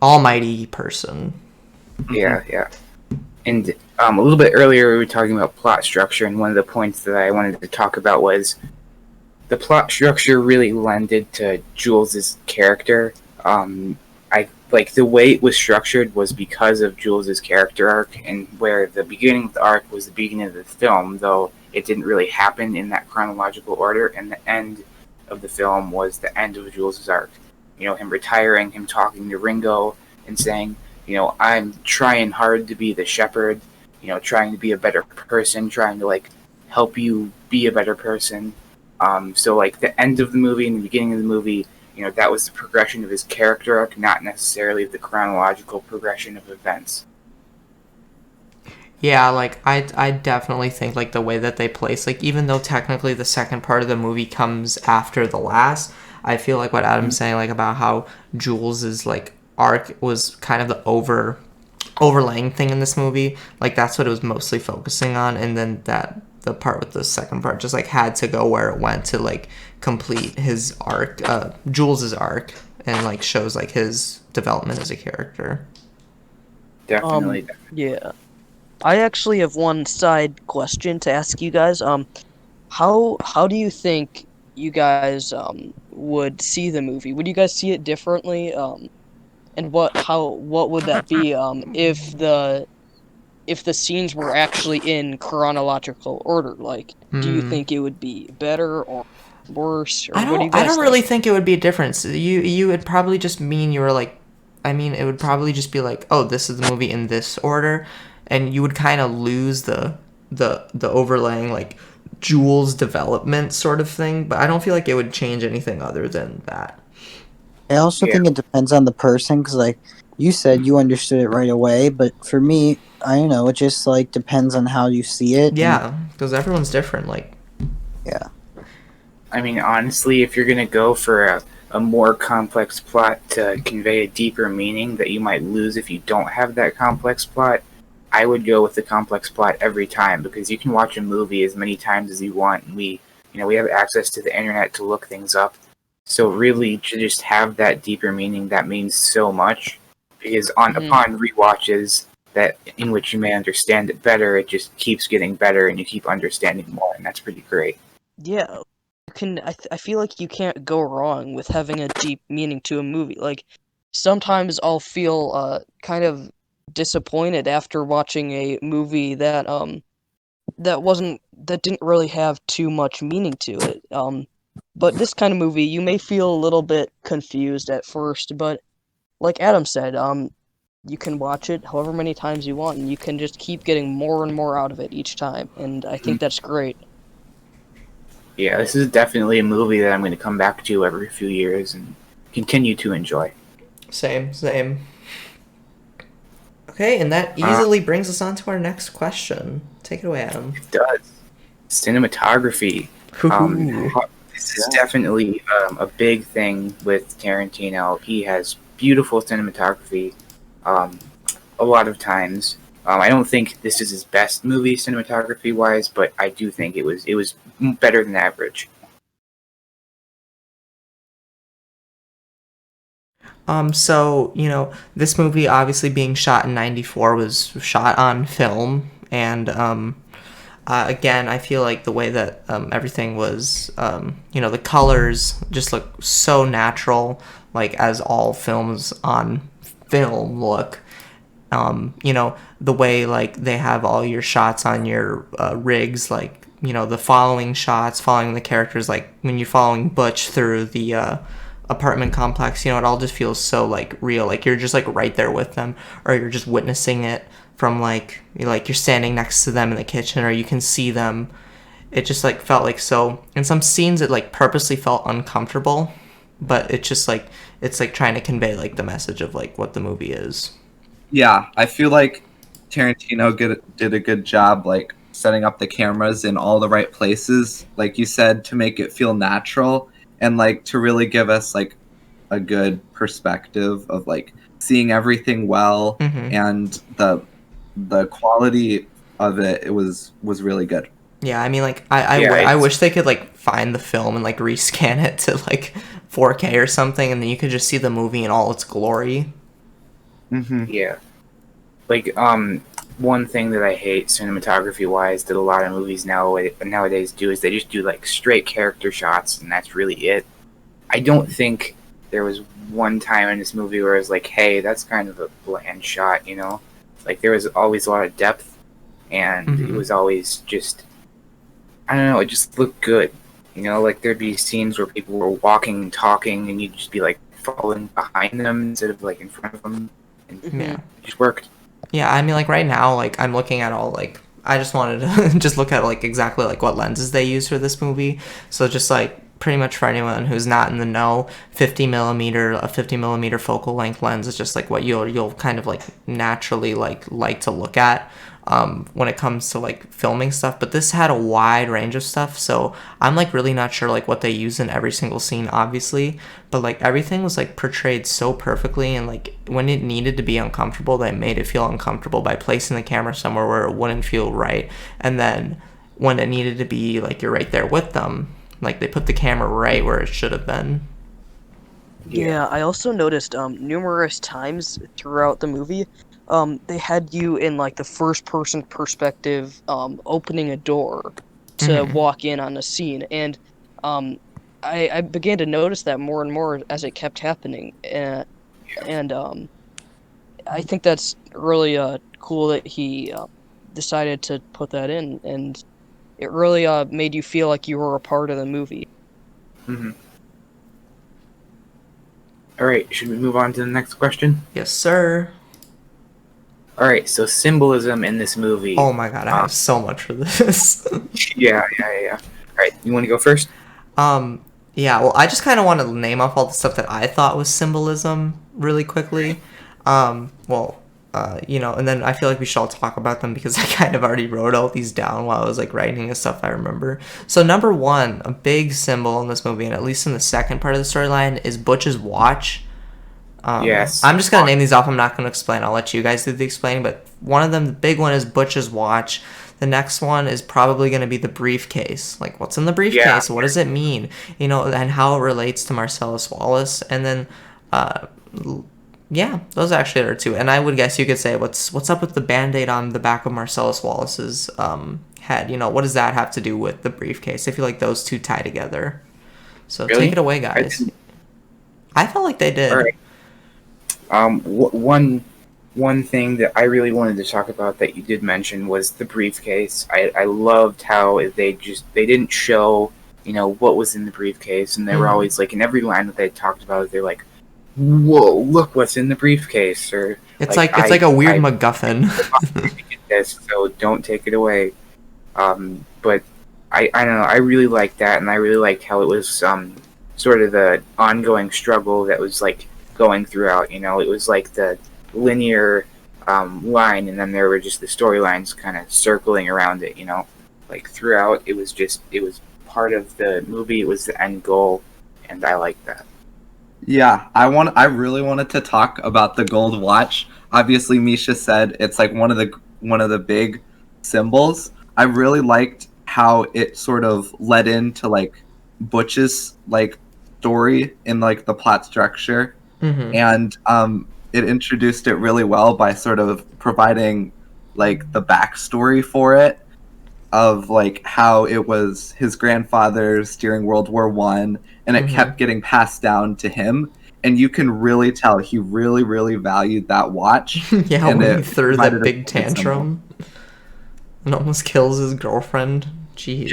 almighty person. Yeah. And a little bit earlier we were talking about plot structure, and one of the points that I wanted to talk about was the plot structure really lended to Jules's character. The way it was structured was because of Jules's character arc, and where the beginning of the arc was the beginning of the film, though it didn't really happen in that chronological order, and the end of the film was the end of Jules's arc. Him retiring, him talking to Ringo and saying, I'm trying hard to be the shepherd, trying to be a better person, trying to help you be a better person. So the end of the movie and the beginning of the movie, that was the progression of his character arc, not necessarily the chronological progression of events. Yeah, I definitely think the way that they place, even though technically the second part of the movie comes after the last, I feel what Adam's saying about how Jules's arc was kind of the overlaying thing in this movie. That's what it was mostly focusing on, and then the part with the second part just had to go where it went to complete his arc, Jules's arc, and shows his development as a character. Definitely. Yeah. I actually have one side question to ask you guys. How do you think you guys would see the movie? Would you guys see it differently? And what would that be if the scenes were actually in chronological order? Do you think it would be better or worse? Or I what do you guys don't really think it would be a difference. You would probably just mean you were it would probably just be oh, this is the movie in this order, and you would kind of lose the overlaying Jules development sort of thing. But I don't feel it would change anything other than that. I also think it depends on the person, because you said you understood it right away, but for me, I don't know, it just depends on how you see it. Yeah, because everyone's different. Yeah. I mean, honestly, if you're gonna go for a more complex plot to convey a deeper meaning that you might lose if you don't have that complex plot, I would go with the complex plot every time, because you can watch a movie as many times as you want, and we have access to the internet to look things up. So really, to just have that deeper meaning, that means so much, because upon rewatches that in which you may understand it better, it just keeps getting better, and you keep understanding more, and that's pretty great. Yeah, I feel you can't go wrong with having a deep meaning to a movie. Sometimes I'll feel kind of disappointed after watching a movie that didn't really have too much meaning to it. But this kind of movie, you may feel a little bit confused at first, but like Adam said, you can watch it however many times you want, and you can just keep getting more and more out of it each time, and I think that's great. Yeah, this is definitely a movie that I'm going to come back to every few years and continue to enjoy. Same. Okay, and that easily brings us on to our next question. Take it away, Adam. It does. Cinematography. This is definitely a big thing with Tarantino. He has beautiful cinematography a lot of times. I don't think this is his best movie cinematography-wise, but I do think it was better than average. So, this movie obviously being shot in 94 was shot on film, and again, I feel like the way that everything was, the colors just look so natural, like as all films on film look. The way like they have all your shots on your rigs, like the following shots, following the characters, like when you're following Butch through the apartment complex, it all just feels so like real, like you're just like right there with them, or you're just witnessing it from like you're standing next to them in the kitchen, or you can see them. It just like felt like so. In some scenes, it like purposely felt uncomfortable, but it's just like it's like trying to convey like the message of like what the movie is. Yeah, I feel like Tarantino did a good job like setting up the cameras in all the right places, like you said, to make it feel natural and like to really give us like a good perspective of like seeing everything well, and the quality of it was really good. Yeah, I mean, like, I wish they could, like, find the film and, like, rescan it to, like, 4K or something, and then you could just see the movie in all its glory. Yeah. Like, one thing that I hate cinematography-wise that a lot of movies nowadays do is they just do, like, straight character shots, and that's really it. I don't think there was one time in this movie where I was like, hey, that's kind of a bland shot, Like, there was always a lot of depth, and it was always just... I don't know, it just looked good. Like there'd be scenes where people were walking and talking, and you'd just be like following behind them instead of like in front of them. And it just worked. Yeah, I mean, like right now, like I'm looking at all like I just wanted to just look at like exactly like what lenses they use for this movie. So just like pretty much for anyone who's not in the know, a 50 millimeter focal length lens is just like what you'll kind of like naturally like to look at when it comes to like filming stuff. But this had a wide range of stuff, so I'm like really not sure like what they use in every single scene, obviously, but like everything was like portrayed so perfectly, and like when it needed to be uncomfortable, they made it feel uncomfortable by placing the camera somewhere where it wouldn't feel right, and then when it needed to be like you're right there with them, like they put the camera right where it should have been. Yeah, I also noticed numerous times throughout the movie, they had you in like the first person perspective, opening a door to walk in on a scene, and I began to notice that more and more as it kept happening, and I think that's really cool that he decided to put that in, and it really made you feel like you were a part of the movie. All right, should we move on to the next question? Yes, sir. All right, so symbolism in this movie. Oh my god, I have so much for this. Yeah. All right, you want to go first? Yeah, well, I just kind of want to name off all the stuff that I thought was symbolism really quickly. And then I feel like we should all talk about them because I kind of already wrote all these down while I was like writing the stuff I remember. So number one, a big symbol in this movie, and at least in the second part of the storyline, is Butch's watch. Yes. I'm just going to name these off. I'm not going to explain. I'll let you guys do the explaining. But one of them, the big one, is Butch's watch. The next one is probably going to be the briefcase. Like, what's in the briefcase? Yeah. What does it mean? And how it relates to Marcellus Wallace. And then, those actually are two. And I would guess you could say, what's up with the Band-Aid on the back of Marcellus Wallace's head? What does that have to do with the briefcase? I feel like those two tie together. So really? Take it away, guys. I felt like they did. All right. One thing that I really wanted to talk about that you did mention was the briefcase. I loved how they didn't show what was in the briefcase, and they were always like in every line that they talked about, they're like, "Whoa, look what's in the briefcase!" Or it's like a weird MacGuffin. this, so don't take it away. But I don't know. I really liked that, and I really liked how it was sort of the ongoing struggle that was like going throughout. It was like the linear line, and then there were just the storylines kind of circling around it. Like throughout, it was part of the movie. It was the end goal, and I liked that. Yeah, I really wanted to talk about the gold watch. Obviously, Misha said it's like one of the big symbols. I really liked how it sort of led into like Butch's like story in like the plot structure, and it introduced it really well by sort of providing like the backstory for it, of like how it was his grandfather's during World War I, and it kept getting passed down to him, and you can really tell he really, really valued that watch. Yeah, and when he threw that big symbol. tantrum and almost kills his girlfriend. Jeez.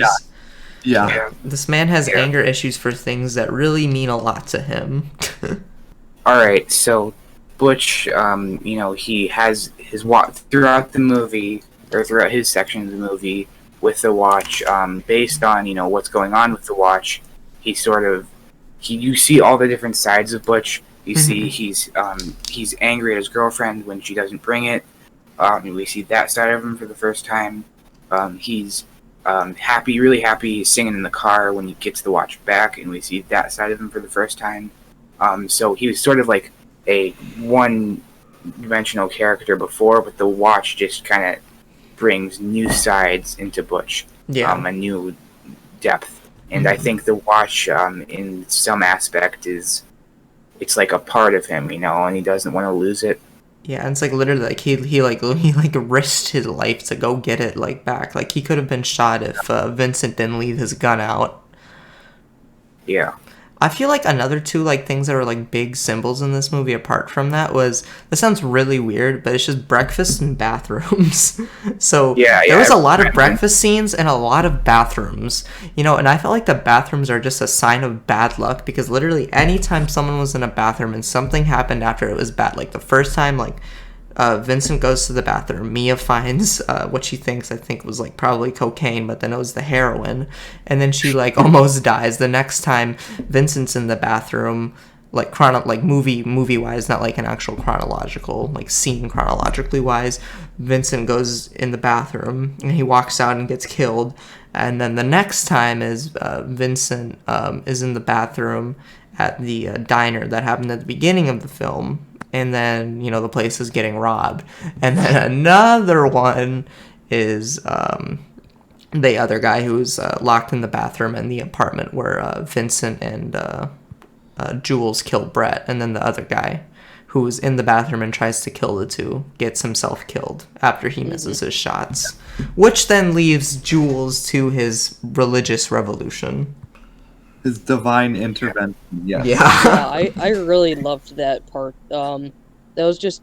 Yeah. This man has anger issues for things that really mean a lot to him. All right, so Butch, he has his watch throughout the movie, or throughout his section of the movie, with the watch, based on what's going on with the watch. He sort of you see all the different sides of Butch. You see he's angry at his girlfriend when she doesn't bring it. We see that side of him for the first time. He's happy, really happy. He's singing in the car when he gets the watch back, and we see that side of him for the first time. So he was sort of like a one-dimensional character before, but the watch just kind of brings new sides into Butch, a new depth. And I think the watch, in some aspect, it's like a part of him, and he doesn't want to lose it. Yeah, and it's like literally like he risked his life to go get it like back. Like he could have been shot if Vincent didn't leave his gun out. Yeah. I feel like another two like things that were like big symbols in this movie apart from that was, this sounds really weird, but it's just breakfast and bathrooms. So there was a lot of breakfast scenes and a lot of bathrooms, and I felt like the bathrooms are just a sign of bad luck, because literally anytime someone was in a bathroom and something happened after, it was bad. Like the first time, like Vincent goes to the bathroom, Mia finds what she thinks, I think was like probably cocaine, but then it was the heroin, and then she like almost dies. The next time Vincent's in the bathroom, like movie wise, not like an actual chronological like scene chronologically wise, Vincent goes in the bathroom and he walks out and gets killed. And then the next time is Vincent is in the bathroom at the diner that happened at the beginning of the film, and then the place is getting robbed. And then another one is the other guy who's locked in the bathroom in the apartment where Vincent and Jules kill Brett, and then the other guy who was in the bathroom and tries to kill the two gets himself killed after he misses his shots, which then leaves Jules to his religious revolution. His divine intervention, yes. Yeah, I really loved that part. That was just,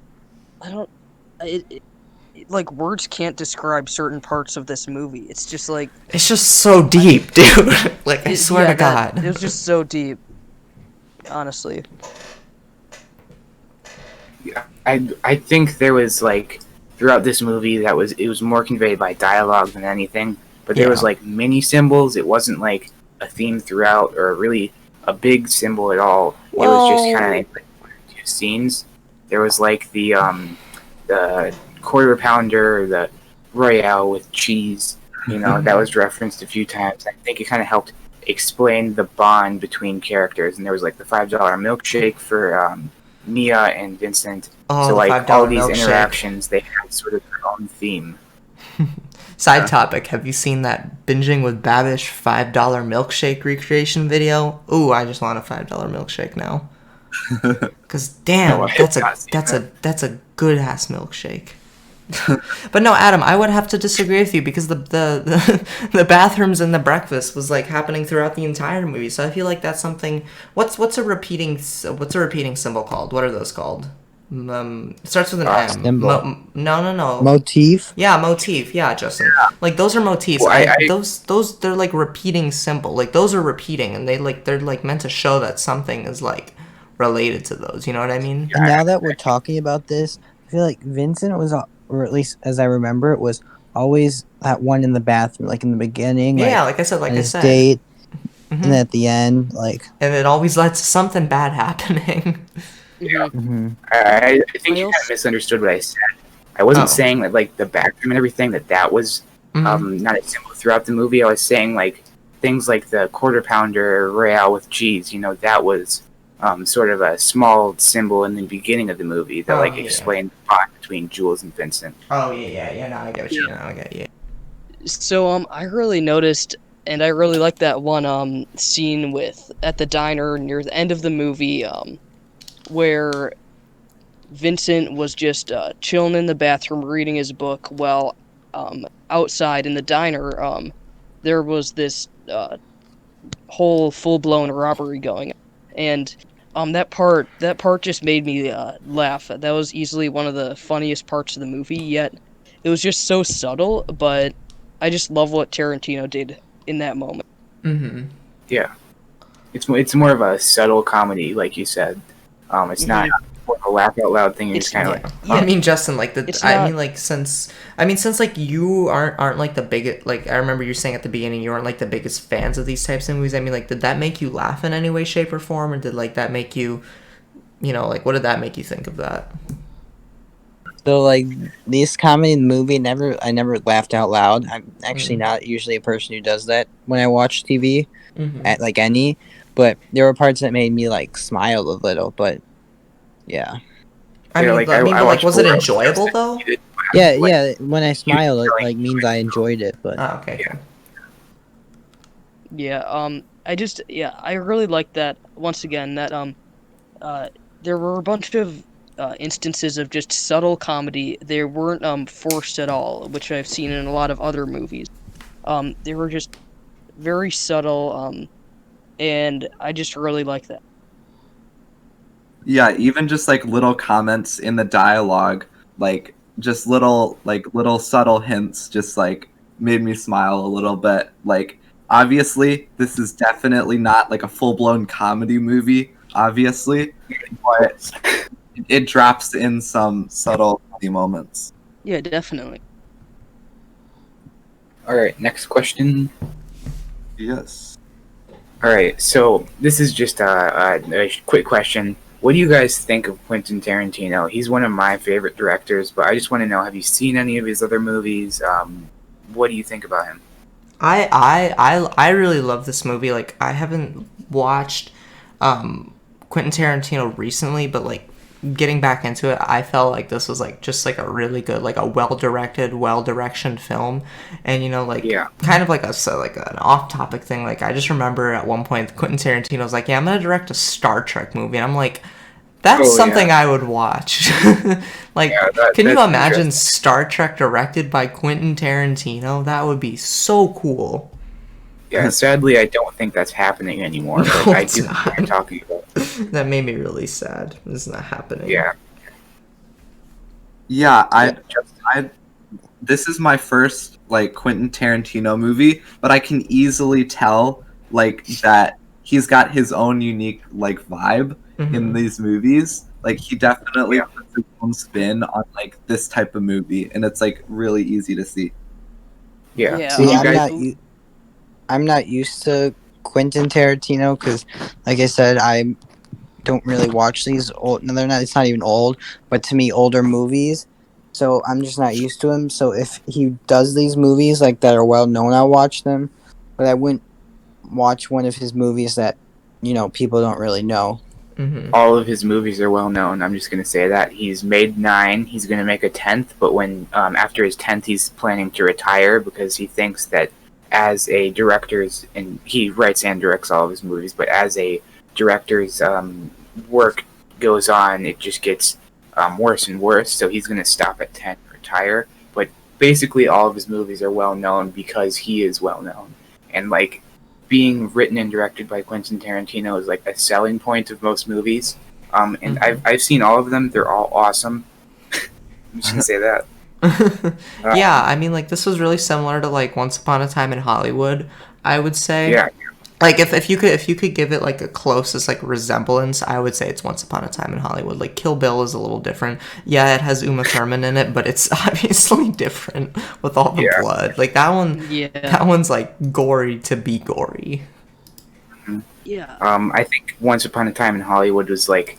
like words can't describe certain parts of this movie. It's just like, it's just so deep, dude. Like I swear to God, it was just so deep. Honestly, yeah, I think there was like throughout this movie it was more conveyed by dialogue than anything. But there was like mini symbols. It wasn't like a theme throughout or really a big symbol at all. It was just kind of like scenes. There was like the quarter pounder, the Royale with cheese, that was referenced a few times. I think it kind of helped explain the bond between characters. And there was like the $5 milkshake for Mia and Vincent. So like all these interactions, they had sort of their own theme. Side topic, have you seen that Binging with Babish $5 milkshake recreation video? Ooh, I just want a $5 milkshake now. Cause damn, that's a good ass milkshake. But no, Adam, I would have to disagree with you, because the bathrooms and the breakfast was like happening throughout the entire movie. So I feel like that's something. What's a repeating symbol called? What are those called? It starts with an M. Symbol. No. Motif. Yeah, motif. Yeah, Justin. Like those are motifs. Well, those they're like repeating symbol. Like those are repeating, and they're like meant to show that something is like related to those. You know what I mean? And now that we're talking about this, I feel like Vincent was, or at least as I remember, it was always that one in the bathroom, like in the beginning. Yeah, like I said, on his date, and then at the end, like. And it always led to something bad happening. Yeah. Mm-hmm. I think you kind of misunderstood what I said. I wasn't saying that like the bathroom and everything that was not a symbol throughout the movie. I was saying like things like the quarter pounder Royale with cheese. You know, that was sort of a small symbol in the beginning of the movie that explained the bond between Jules and Vincent. Oh yeah. Now I get what you. Now I get you. So I really noticed, and I really like that one scene at the diner near the end of the movie where Vincent was just chilling in the bathroom reading his book while outside in the diner there was this whole full-blown robbery going on. And that part just made me laugh. That was easily one of the funniest parts of the movie, yet it was just so subtle, but I just love what Tarantino did in that moment. Yeah. It's more of a subtle comedy, like you said. It's not a laugh out loud thing. It's kind of I mean, Justin, like since like you aren't like the biggest, like I remember you saying at the beginning you aren't like the biggest fans of these types of movies. I mean, like, did that make you laugh in any way, shape, or form, or did like that make you, like what did that make you think of that? So like this comedy movie, I never laughed out loud. I'm actually not usually a person who does that when I watch TV, at like any. But there were parts that made me like smile a little. But yeah, I mean, was it enjoyable though? Yeah. When I smile, it like means I enjoyed it. But okay. Yeah. I really like that. Once again, that there were a bunch of instances of just subtle comedy. They weren't forced at all, which I've seen in a lot of other movies. They were just very subtle, and I just really like that. Yeah, even just like little comments in the dialogue, like just little subtle hints just like made me smile a little bit. Like, obviously this is definitely not like a full-blown comedy movie, obviously, but it drops in some subtle funny moments. Yeah, definitely. All right, next question. Yes. All right, so this is just a quick question. What do you guys think of Quentin Tarantino? He's one of my favorite directors, but I just want to know, have you seen any of his other movies? What do you think about him? I really love this movie. Like, I haven't watched Quentin Tarantino recently, but like getting back into it, I felt like this was like just like a really good, like a well-directioned film. And kind of like an off-topic thing. Like, I just remember at one point Quentin Tarantino was like, "Yeah, I'm gonna direct a Star Trek movie," and I'm like, that's something I would watch. Like, can you imagine Star Trek directed by Quentin Tarantino? That would be so cool. Yeah, sadly, I don't think that's happening anymore. But I do know what you're talking about. That made me really sad. It's not happening. Yeah. Yeah, I this is my first like Quentin Tarantino movie, but I can easily tell like that he's got his own unique like vibe in these movies. Like, he definitely puts his own spin on like this type of movie, and it's like really easy to see. Yeah. See, I'm not used to Quentin Tarantino because, like I said, I don't really watch these old. No, they're not. It's not even old, but to me, older movies. So I'm just not used to him. So if he does these movies like that are well known, I'll watch them. But I wouldn't watch one of his movies that people don't really know. All of his movies are well known. I'm just going to say that he's made 9. He's going to make a 10th, but when after his 10th, he's planning to retire because he thinks that as a director's, and he writes and directs all of his movies, but as a director's work goes on, it just gets worse and worse. So he's going to stop at 10 and retire. But basically, all of his movies are well known because he is well known, and like, being written and directed by Quentin Tarantino is like a selling point of most movies, And I've seen all of them. They're all awesome. I'm just gonna say that. Yeah, I mean, like, this was really similar to like Once Upon a Time in Hollywood, I would say. Yeah. Like, if you could give it like a closest like resemblance, I would say it's Once Upon a Time in Hollywood. Like, Kill Bill is a little different. Yeah, it has Uma Thurman in it, but it's obviously different with all the blood. Like, that one's like gory to be gory. Yeah. I think Once Upon a Time in Hollywood was like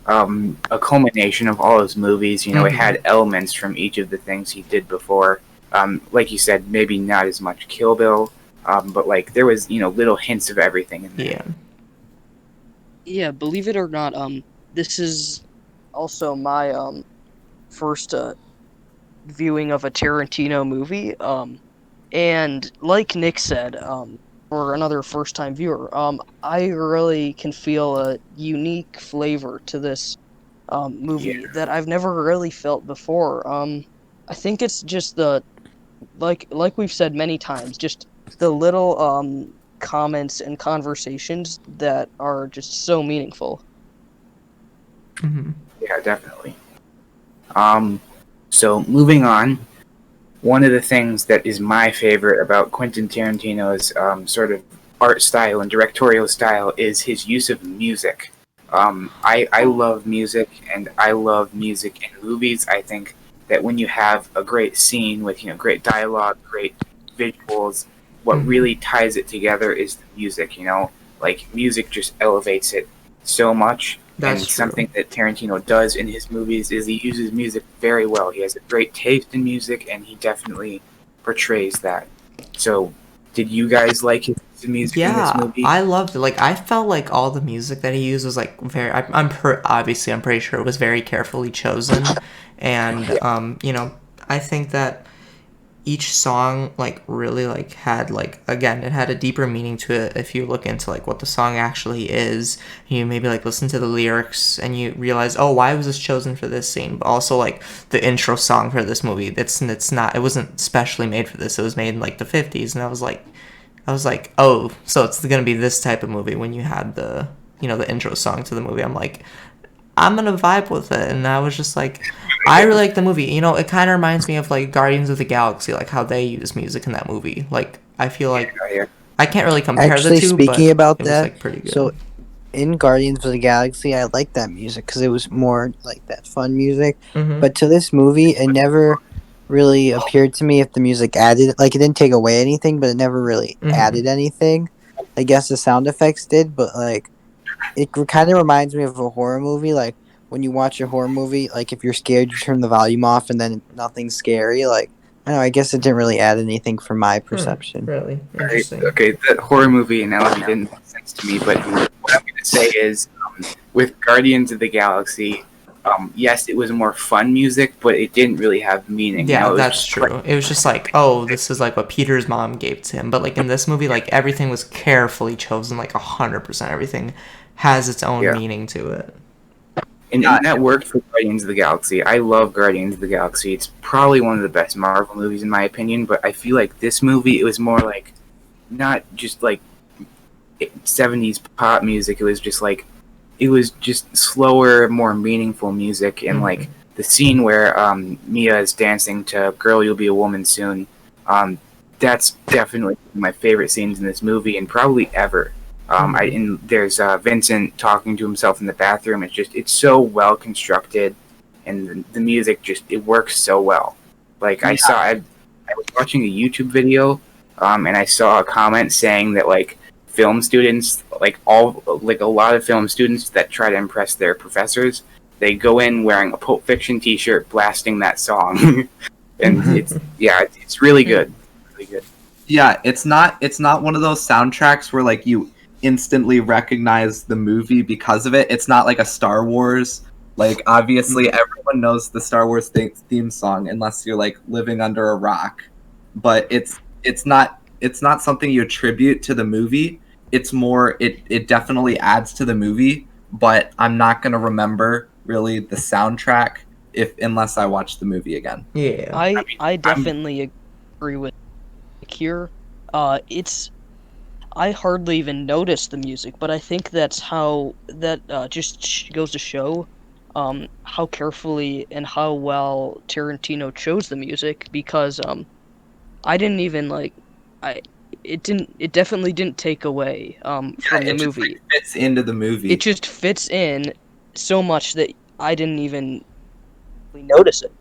a culmination of all his movies. You know, it had elements from each of the things he did before. Like you said, maybe not as much Kill Bill, but like there was, little hints of everything in there. Yeah. Yeah, believe it or not, this is also my first viewing of a Tarantino movie. And like Nick said, for another first-time viewer, I really can feel a unique flavor to this movie that I've never really felt before. I think it's just the like we've said many times, just the little comments and conversations that are just so meaningful. Yeah, definitely. So moving on, one of the things that is my favorite about Quentin Tarantino's sort of art style and directorial style is his use of music. I love music, and I love music in movies. I think that when you have a great scene with great dialogue, great visuals, what really ties it together is the music. Like music just elevates it so much. That's and true. something that Tarantino does in his movies is he uses music very well. He has a great taste in music, and he definitely portrays that. So, did you guys like his music in this movie? I loved it. Like, I felt like all the music that he used was like very. Obviously, I'm pretty sure it was very carefully chosen, and I think that each song like really like had like, again, it had a deeper meaning to it if you look into like what the song actually is. You maybe like listen to the lyrics and you realize, oh, why was this chosen for this scene? But also like the intro song for this movie, it wasn't specially made for this. It was made in like the 50s, and I was like, oh, so it's gonna be this type of movie when you had the the intro song to the movie. I'm like, I'm gonna vibe with it, and I was just like, I really like the movie. It kind of reminds me of like Guardians of the Galaxy, like how they use music in that movie. Like, I feel like I can't really compare Actually, the two. speaking but about it was, that, like, pretty good. so in Guardians of the Galaxy, I like that music because it was more like that fun music. But to this movie, it never really appeared to me if the music added, like, it didn't take away anything, but it never really added anything. I guess the sound effects did, but like, it kind of reminds me of a horror movie. Like, when you watch a horror movie, like, if you're scared, you turn the volume off and then nothing's scary. Like, I don't know, I guess it didn't really add anything from my perception. Really Right, interesting. okay, that horror movie analogy didn't make sense to me, but what I'm going to say is, with Guardians of the Galaxy, yes, it was more fun music, but it didn't really have meaning. Yeah, it was that's just true. It was just like, oh, this is like what Peter's mom gave to him. But like in this movie, like everything was carefully chosen, like 100%. Everything has its own meaning to it. And that worked for Guardians of the Galaxy. I love Guardians of the Galaxy. It's probably one of the best Marvel movies in my opinion, but I feel like this movie, it was more like, not just like 70s pop music. It was just slower, more meaningful music. And like the scene where Mia is dancing to Girl, You'll Be a Woman Soon, that's definitely my favorite scenes in this movie and probably ever. And there's Vincent talking to himself in the bathroom. It's so well constructed, and the music it works so well. Like I was watching a YouTube video, and I saw a comment saying that like film students, a lot of film students that try to impress their professors, they go in wearing a Pulp Fiction T-shirt, blasting that song, and it's really good, really good. Yeah, it's not one of those soundtracks where like you instantly recognize the movie because of it. It's not like a Star Wars. Like, obviously everyone knows the Star Wars theme song unless you're like living under a rock, but it's not something you attribute to the movie. It's more, it definitely adds to the movie, but I'm not going to remember really the soundtrack unless I watch the movie again. Yeah. I definitely agree with here. I hardly even noticed the music, but I think that's how that just goes to show how carefully and how well Tarantino chose the music, because I didn't even like I it definitely didn't take away from the It just movie. like fits into the movie. It just fits in so much that I didn't even really notice it.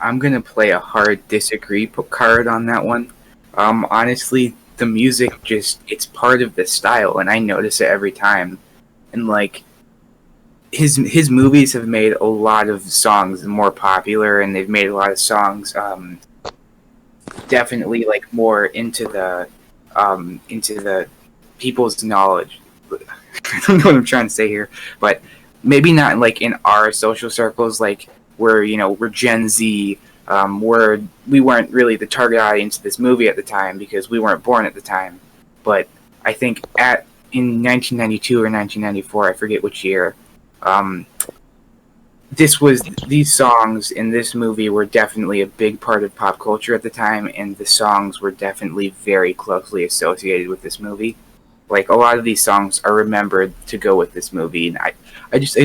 I'm gonna play a hard disagree card on that one. Honestly, the music it's part of the style, and I notice it every time. And like his movies have made a lot of songs more popular, and they've made a lot of songs definitely like more into the people's knowledge. I don't know what I'm trying to say here, but maybe not like in our social circles, like we're Gen Z, where we weren't really the target audience of this movie at the time because we weren't born at the time. But I think in 1992 or 1994, I forget which year, these songs in this movie were definitely a big part of pop culture at the time, and the songs were definitely very closely associated with this movie. Like a lot of these songs are remembered to go with this movie, and I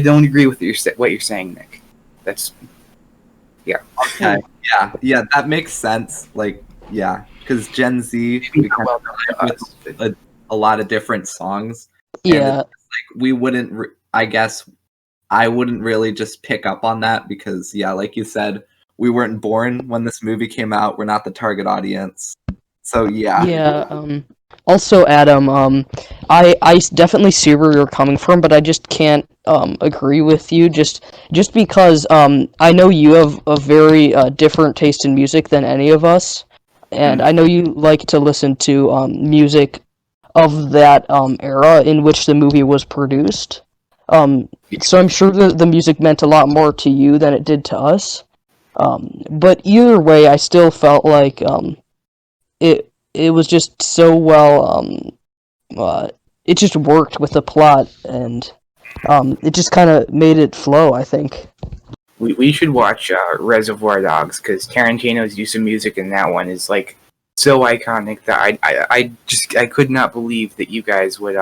don't agree with what you're saying, Nick. That's Okay. Yeah, that makes sense. Like, yeah, because Gen Z, we kind of with a lot of different songs. And Yeah, it's like we wouldn't. I guess I wouldn't really just pick up on that because, yeah, like you said, we weren't born when this movie came out. We're not the target audience. So yeah, yeah. Also, Adam, I definitely see where you're coming from, but I just can't agree with you just because I know you have a very different taste in music than any of us, and I know you like to listen to music of that era in which the movie was produced. So I'm sure the music meant a lot more to you than it did to us. But either way, I still felt like it was just so well it just worked with the plot, and it just kind of made it flow, I think. we should watch Reservoir Dogs because Tarantino's use of music in that one is like so iconic that I could not believe that you guys would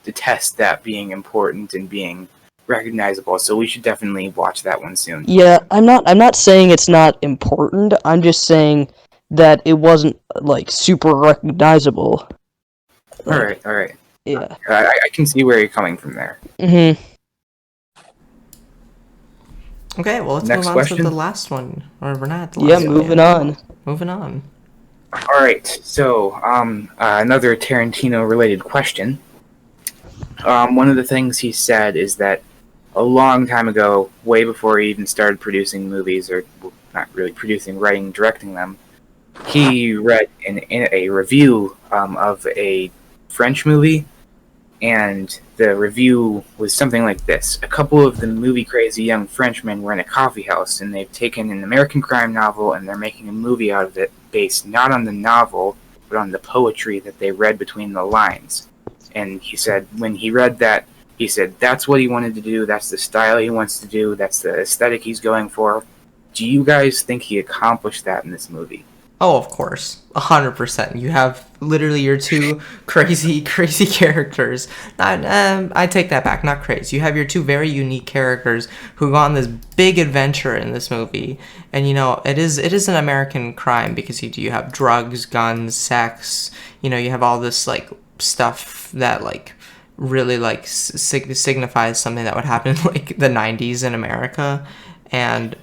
detest that being important and being recognizable. So we should definitely watch that one soon. Yeah, I'm not saying it's not important. I'm just saying that it wasn't like super recognizable. All right. Yeah. I can see where you're coming from there. Mhm. Okay, well, let's Next move on question. to the last one. Or we're not at the Yeah, last one moving yet. on. Moving on. All right, so another Tarantino-related question. One of the things he said is that a long time ago, way before he even started producing movies, or not really producing, writing, directing them, he read in a review of a French movie, and the review was something like this. A couple of the movie-crazy young Frenchmen were in a coffee house, and they've taken an American crime novel, and they're making a movie out of it based not on the novel, but on the poetry that they read between the lines. And he said when he read that, he said that's what he wanted to do, that's the style he wants to do, that's the aesthetic he's going for. Do you guys think he accomplished that in this movie? Oh, of course. 100%. You have literally your two crazy characters. I take that back. Not crazy. You have your two very unique characters who go on this big adventure in this movie. And, it is an American crime because you have drugs, guns, sex. You have all this, like, stuff that, like, really, like, signifies something that would happen in, like, the 90s in America. And,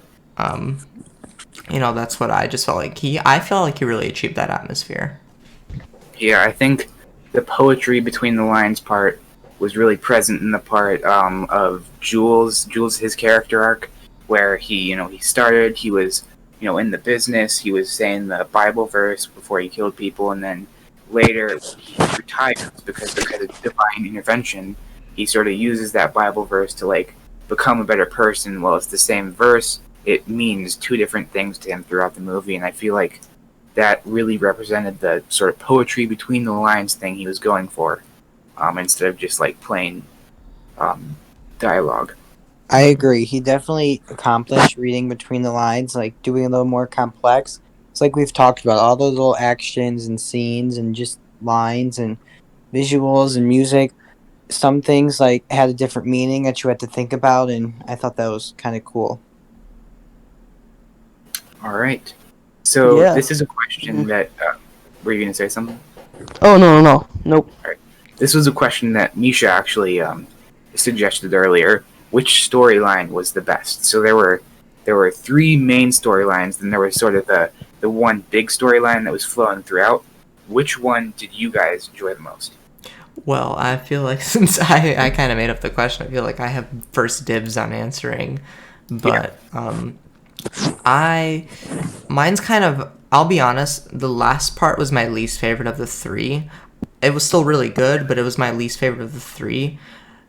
that's what I just felt like I felt like he really achieved that atmosphere. Yeah, I think the poetry between the lines part was really present in the part of Jules, his character arc, where he started, he was, in the business, he was saying the Bible verse before he killed people, and then later he retires because of divine intervention. He sort of uses that Bible verse to, like, become a better person. Well, it's the same verse, it means two different things to him throughout the movie, and I feel like that really represented the sort of poetry between the lines thing he was going for, instead of just like plain dialogue. I agree. He definitely accomplished reading between the lines, like doing a little more complex. It's like we've talked about all those little actions and scenes and just lines and visuals and music. Some things like had a different meaning that you had to think about, and I thought that was kind of cool. All right. So Yeah. this is a question that were you gonna say something? Oh no, nope. This was a question that Misha actually suggested earlier. Which storyline was the best? So there were three main storylines, then there was sort of the one big storyline that was flowing throughout. Which one did you guys enjoy the most? Well, I feel like since I kind of made up the question, I feel like I have first dibs on answering. But mine's kind of, I'll be honest, the last part was my least favorite of the three. It was still really good, but it was my least favorite of the three.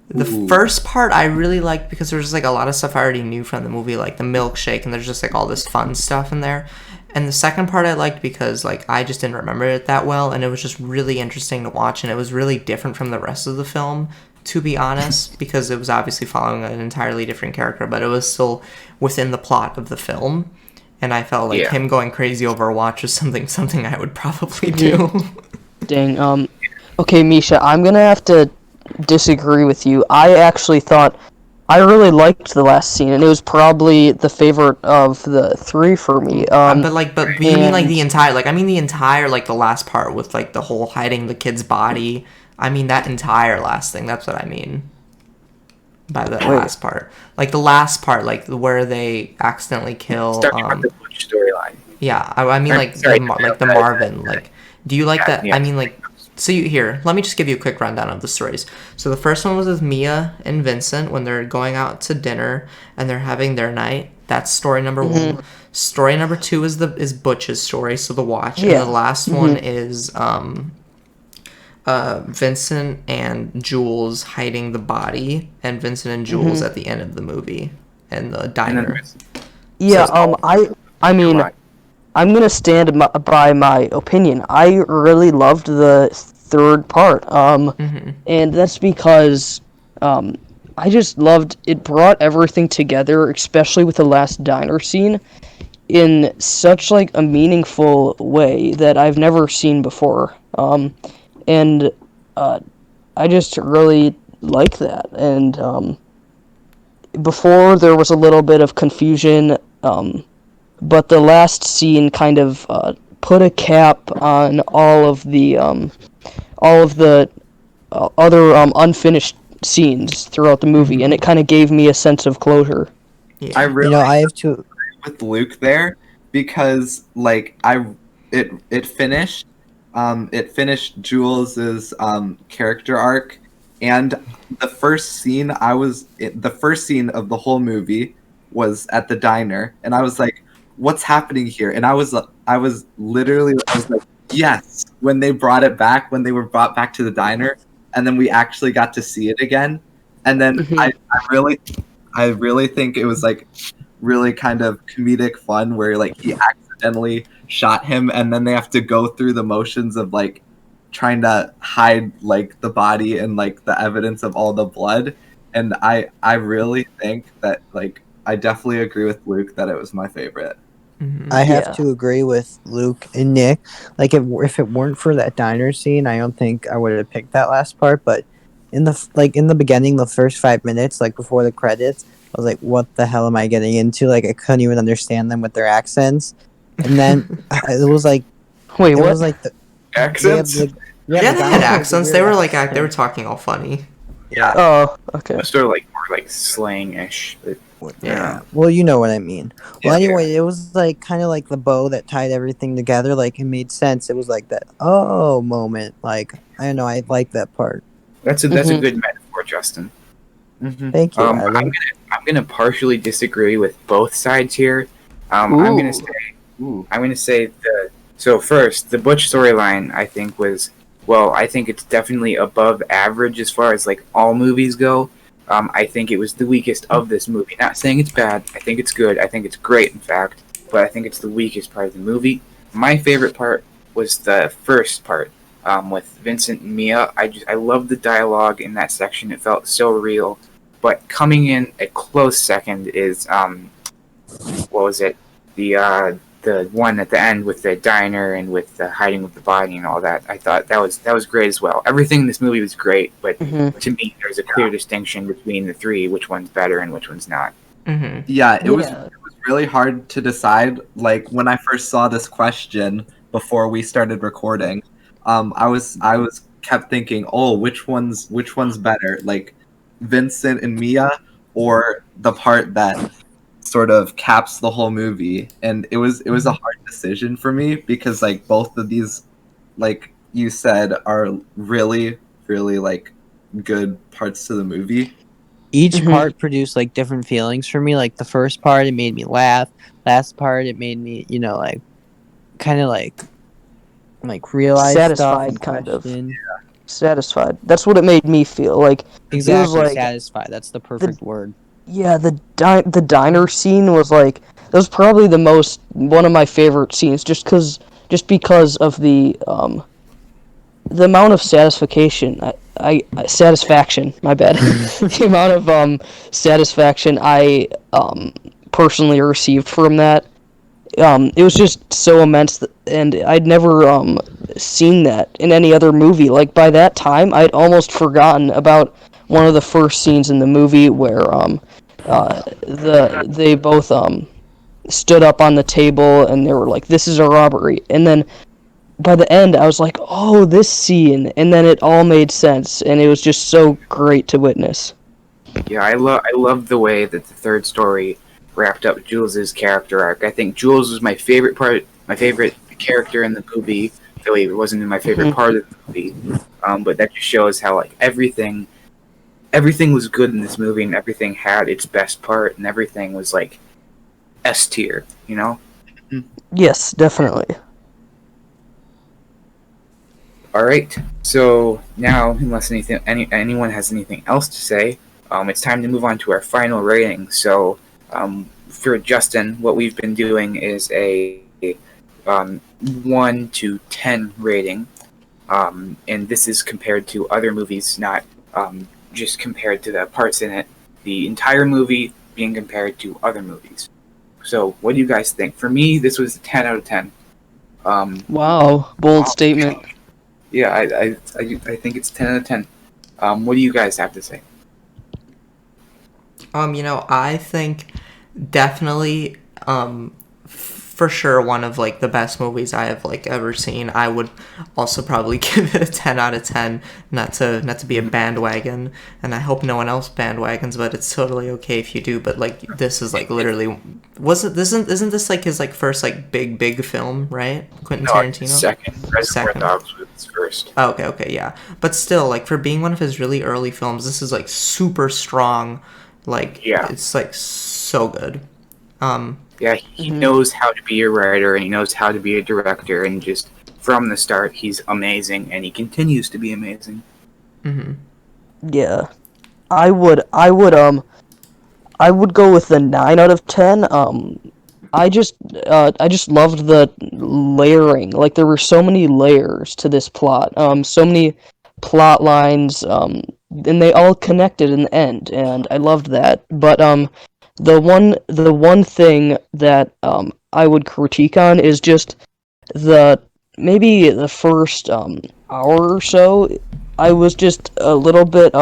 The first part I really liked because there was like a lot of stuff I already knew from the movie, like the milkshake, and there's just like all this fun stuff in there. And the second part I liked because like I just didn't remember it that well, and it was just really interesting to watch, and it was really different from the rest of the film, to be honest, because it was obviously following an entirely different character, but it was still within the plot of the film. And I felt like him going crazy over a watch was something I would probably do. Dang. Okay, Misha, I'm gonna have to disagree with you. I actually thought I really liked the last scene, and it was probably the favorite of the three for me. But you mean like the entire, like I mean the entire, like the last part with like the whole hiding the kid's body. I mean that entire last thing. That's what I mean by the last part. Like the last part, like where they accidentally kill. Starting with the Butch storyline. Yeah, I mean like the Marvin. Like, do you like that? Yeah. I mean like. So here, let me just give you a quick rundown of the stories. So the first one was with Mia and Vincent when they're going out to dinner and they're having their night. That's story number one. Story number two is Butch's story, so the watch. Yeah. And the last one is Vincent and Jules hiding the body, and Vincent and Jules at the end of the movie and the diner. Yeah. I mean. I'm gonna stand by my opinion. I really loved the third part, and that's because I just loved it. Brought everything together, especially with the last diner scene, in such like a meaningful way that I've never seen before. And I just really like that. And before there was a little bit of confusion. But the last scene kind of put a cap on all of the other unfinished scenes throughout the movie, and it kind of gave me a sense of closure. Yeah. I really I have to with Luke there because like it finished Jules's character arc, and the first scene of the whole movie was at the diner, and I was like, what's happening here? And I was like, yes, when they brought it back, when they were brought back to the diner, and then we actually got to see it again. And then I really think it was like really kind of comedic fun where like he accidentally shot him, and then they have to go through the motions of like trying to hide like the body and like the evidence of all the blood. And I really think that like I definitely agree with Luke that it was my favorite. I have to agree with Luke and Nick. Like, if it weren't for that diner scene, I don't think I would have picked that last part. But in the beginning, the first 5 minutes, like before the credits, I was like, "What the hell am I getting into?" Like, I couldn't even understand them with their accents. And then it was like, wait, what? It was like the Accents? They had accents. They were like they were talking all funny. Yeah. Oh, okay. Sort of like more like slang-ish. Yeah. Well, you know what I mean. Well, Yeah. anyway, it was like kind of like the bow that tied everything together. Like, it made sense. It was like that moment. Like, I don't know, I like that part. That's a good metaphor, Justin. Thank you. I'm gonna partially disagree with both sides here. I'm gonna say so first the Butch storyline I think it's definitely above average as far as like all movies go. I think it was the weakest of this movie. Not saying it's bad. I think it's good. I think it's great, in fact. But I think it's the weakest part of the movie. My favorite part was the first part with Vincent and Mia. I love the dialogue in that section. It felt so real. But coming in a close second is what was it? The the one at the end with the diner and with the hiding of the body and all that. I thought that was great as well. Everything in this movie was great, but to me, there's a clear distinction between the three, which one's better and which one's not. Yeah, it was really hard to decide. Like when I first saw this question before we started recording, I was kept thinking, oh, which one's better, like Vincent and Mia, or the part that sort of caps the whole movie. And it was a hard decision for me because like both of these, like you said, are really like good parts to the movie. Each part produced like different feelings for me. Like the first part, it made me laugh. Last part, it made me, like kind of like realize satisfied, stuff. kind of. Yeah. Satisfied. That's what it made me feel like. Exactly, it was like, satisfied. That's the perfect word. Yeah, the diner scene was like, that was probably one of my favorite scenes, just because of the amount of satisfaction. Satisfaction. My bad. The amount of satisfaction I personally received from that. It was just so immense, and I'd never seen that in any other movie. Like by that time, I'd almost forgotten about one of the first scenes in the movie where they both stood up on the table and they were like, "This is a robbery," and then by the end, I was like, "Oh, this scene," and then it all made sense, and it was just so great to witness. Yeah, I love the way that the third story wrapped up Jules's character arc. I think Jules was my favorite character in the movie, though he wasn't in my favorite part of the movie. But that just shows how like everything was good in this movie, and everything had its best part, and everything was like S tier, you know? Yes, definitely. All right. So now, unless anyone has anything else to say, it's time to move on to our final rating. So, for Justin, what we've been doing is a 1 to 10 rating, and this is compared to other movies, not just compared to the parts in it. The entire movie being compared to other movies. So, what do you guys think? For me, this was a 10 out of 10. Wow, bold statement. Yeah, I think it's 10 out of 10. What do you guys have to say? I think definitely, for sure, one of like the best movies I have like ever seen. I would also probably give it a 10 out of 10. Not to be a bandwagon, and I hope no one else bandwagons, but it's totally okay if you do. But like this is like literally, isn't this like his like first like big film, right? Quentin Tarantino. Second. Reservoir Dogs was his first. Oh, okay, yeah. But still, like for being one of his really early films, this is like super strong. Like it's like so good. Yeah, he knows how to be a writer, and he knows how to be a director, and just from the start, he's amazing, and he continues to be amazing. Yeah, I would go with the 9 out of 10. I just loved the layering. Like there were so many layers to this plot. So many plot lines. And they all connected in the end, and I loved that. But the one thing that I would critique on is just maybe the first hour or so. I was just a little bit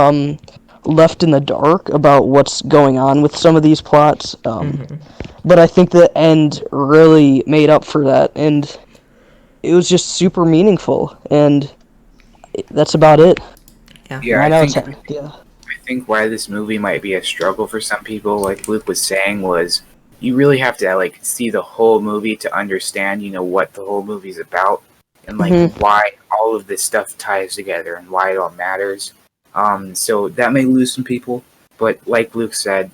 left in the dark about what's going on with some of these plots. But I think the end really made up for that, and it was just super meaningful, and that's about it. Yeah, I think why this movie might be a struggle for some people, like Luke was saying, was you really have to like see the whole movie to understand, what the whole movie's about, and like why all of this stuff ties together and why it all matters. So that may lose some people, but like Luke said,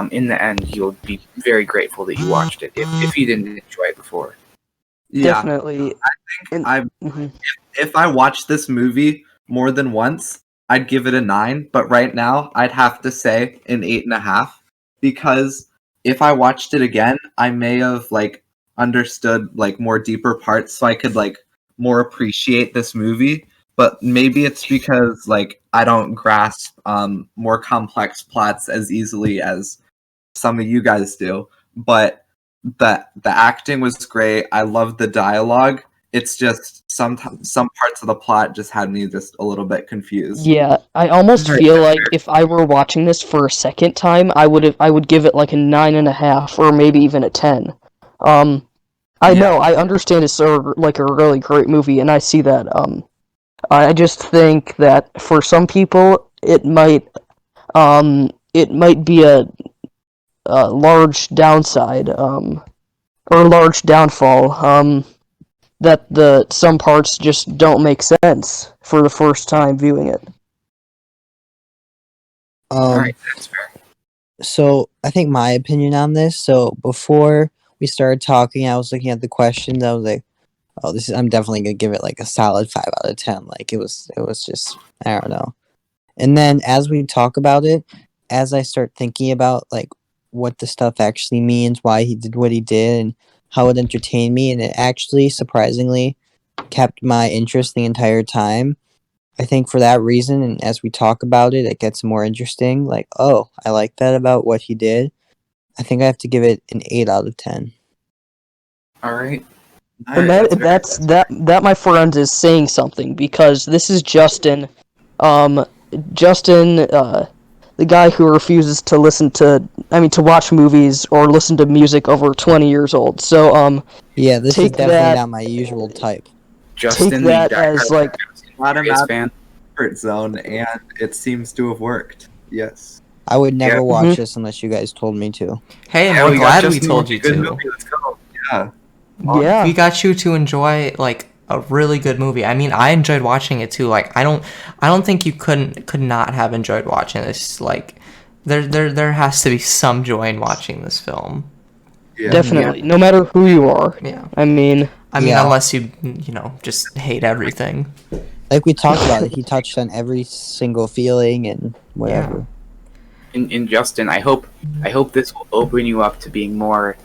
in the end, you'll be very grateful that you watched it if you didn't enjoy it before. Yeah, definitely. I think if I watched this movie more than once, I'd give it a 9, but right now I'd have to say an 8.5, because if I watched it again, I may have like understood like more deeper parts, so I could like more appreciate this movie. But maybe it's because like I don't grasp more complex plots as easily as some of you guys do. But the acting was great. I loved the dialogue. It's just sometimes some parts of the plot just had me just a little bit confused. Yeah, I almost Right, feel that's like fair. if I were watching this for a second time, I would give it like a 9.5 or maybe even a 10. I Yeah. know, I understand it's like a really great movie, and I see that. I just think that for some people, it might be a large downside, or a large downfall, that some parts just don't make sense for the first time viewing it. All right, that's fair. So I think my opinion on this. So before we started talking, I was looking at the questions. I was like, "Oh, this is." I'm definitely gonna give it like a solid 5 out of 10. Like it was just, I don't know. And then as we talk about it, as I start thinking about like what the stuff actually means, why he did what he did, and how it entertained me, and it actually surprisingly kept my interest the entire time. I think for that reason, and as we talk about it, it gets more interesting. Like, oh, I like that about what he did. I think I have to give it an 8 out of 10. All right. And that my friend is saying something, because this is Justin, Justin, the guy who refuses to to watch movies or listen to music over 20 years old. So Yeah, this is take definitely that- not my usual type. Justin, take that the as like Furious fan. Comfort zone, and it seems to have worked. Yes. I would never Yeah. watch Mhm. this unless you guys told me to. Hey, and Yeah, we're we got glad we Justin told on you a good to. movie. Let's go. Yeah. yeah. We got you to enjoy like a really good movie. I mean, I enjoyed watching it too. Like, I don't think you could not have enjoyed watching this. Like, there has to be some joy in watching this film. Yeah. Definitely, no matter who you are. Yeah. I mean, Yeah. Unless you just hate everything. Like we talked about it, he touched on every single feeling and whatever. And Justin, I hope this will open you up to being more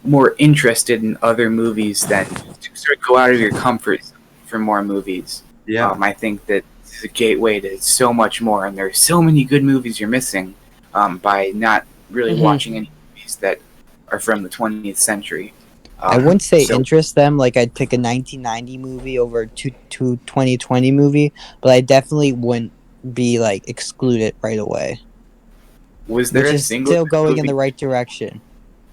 more interested in other movies, than to sort of go out of your comfort zone for more movies. Yeah. I think that it's a gateway to so much more, and there's so many good movies you're missing by not really Mhm. watching any movies that are from the 20th century. I wouldn't say so- interest them. Like I'd pick a 1990 movie over a 2020 movie, but I definitely wouldn't be like excluded right away. Was there Which a is single still going movie, in the right direction.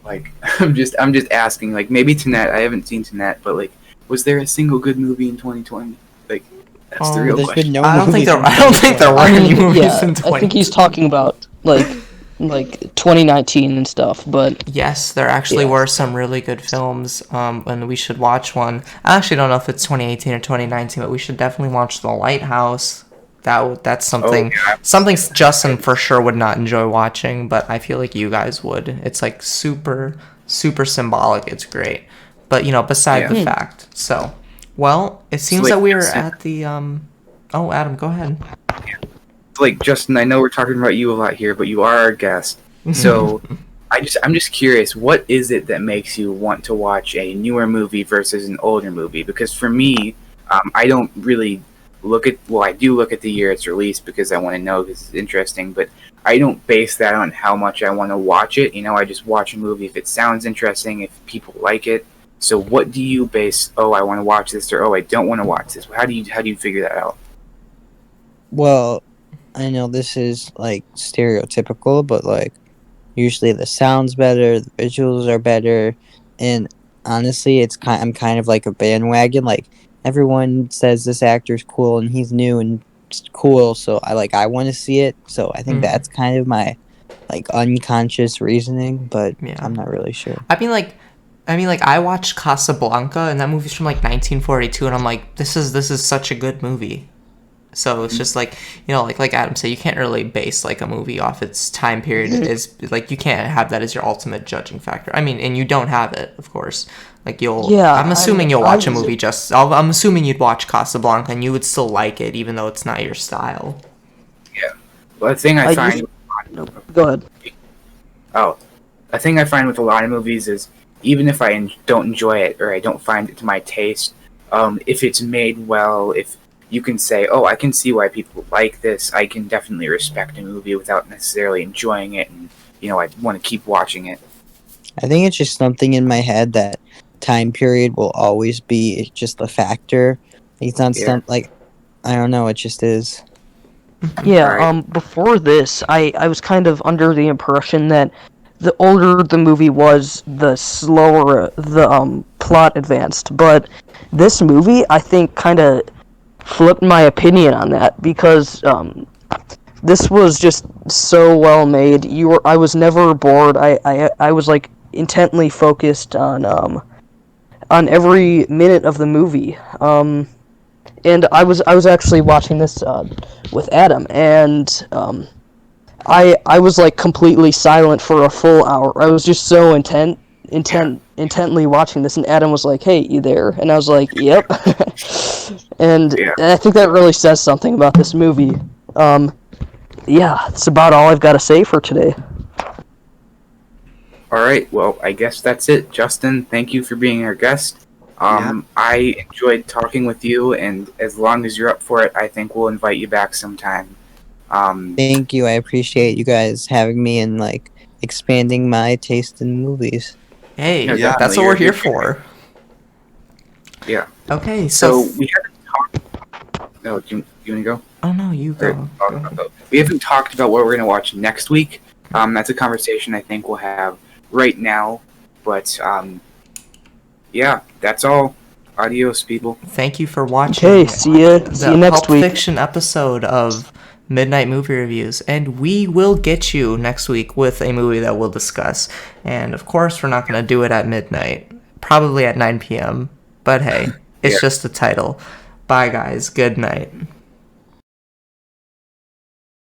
like I'm just asking, like maybe Tenet, I haven't seen Tenet, but like was there a single good movie in 2020? Like that's the real There's question. been no I don't think movies there. in I don't think there were 2020. any movies yeah, in 20. I think he's talking about like 2019 and stuff. But Yes, there actually Yeah. were some really good films, and we should watch one. I actually don't know if it's 2018 or 2019, but we should definitely watch The Lighthouse. That's something something Justin for sure would not enjoy watching, but I feel like you guys would. It's like super symbolic. It's great, but beside the fact. So, well, it seems like that we are Justin- at the Oh, Adam, go ahead. Like Justin, I know we're talking about you a lot here, but you are our guest. So I'm just curious, what is it that makes you want to watch a newer movie versus an older movie? Because for me, I don't really I do look at the year it's released because I want to know because it's interesting, but I don't base that on how much I want to watch it. I just watch a movie if it sounds interesting, if people like it. So what do you base, oh, I want to watch this, or oh, I don't want to watch this? How do you figure that out? Well, I know this is like stereotypical, but like usually the sound's better, the visuals are better, and honestly, I'm kind of like a bandwagon. Like everyone says this actor's cool and he's new and it's cool, so I want to see it. So I think Mhm. that's kind of my like unconscious reasoning, but Yeah. I'm not really sure. I mean, like I watched Casablanca, and that movie's from like 1942, and I'm like, this is such a good movie. So it's just like, like Adam said, you can't really base like a movie off its time period. Is like you can't have that as your ultimate judging factor. I mean, and you don't have it, of course. Like I'm assuming you'll watch a movie. I'm assuming you'd watch Casablanca and you would still like it, even though it's not your style. Yeah. Well, the thing I find. Go ahead. A thing I find with a lot of movies is even if I don't enjoy it or I don't find it to my taste, if it's made well, if you can say, oh, I can see why people like this, I can definitely respect a movie without necessarily enjoying it, and I want to keep watching it. I think it's just something in my head that time period will always be just a factor. It's not like I don't know. It just is. Yeah, Alright. before this, I was kind of under the impression that the older the movie was, the slower the plot advanced. But this movie, I think, kind of flipped my opinion on that because this was just so well made. I was never bored. I was like intently focused on every minute of the movie. And I was actually watching this with Adam, and I was like completely silent for a full hour. I was just so intently watching this, and Adam was like, "Hey, you there?" And I was like, "Yep." and I think that really says something about this movie. Yeah, that's about all I've got to say for today. Alright, well, I guess that's it. Justin, thank you for being our guest. I enjoyed talking with you, and as long as you're up for it, I think we'll invite you back sometime. Thank you. I appreciate you guys having me and like expanding my taste in movies. Hey, No, Yeah. that's definitely, what we're here you're for. Yeah. Okay, So so... we haven't talked. No, do you want to go? Oh, no, you Or- go. We haven't talked about what we're going to watch next week. That's a conversation I think we'll have right now. But yeah, that's all. Adios, people. Thank you for watching Okay, see you the next Pulp week. Fiction episode of Midnight Movie Reviews, and we will get you next week with a movie that we'll discuss. And of course, we're not going to do it at midnight, probably at 9 p.m. But hey, it's just a title. Bye, guys. Good night.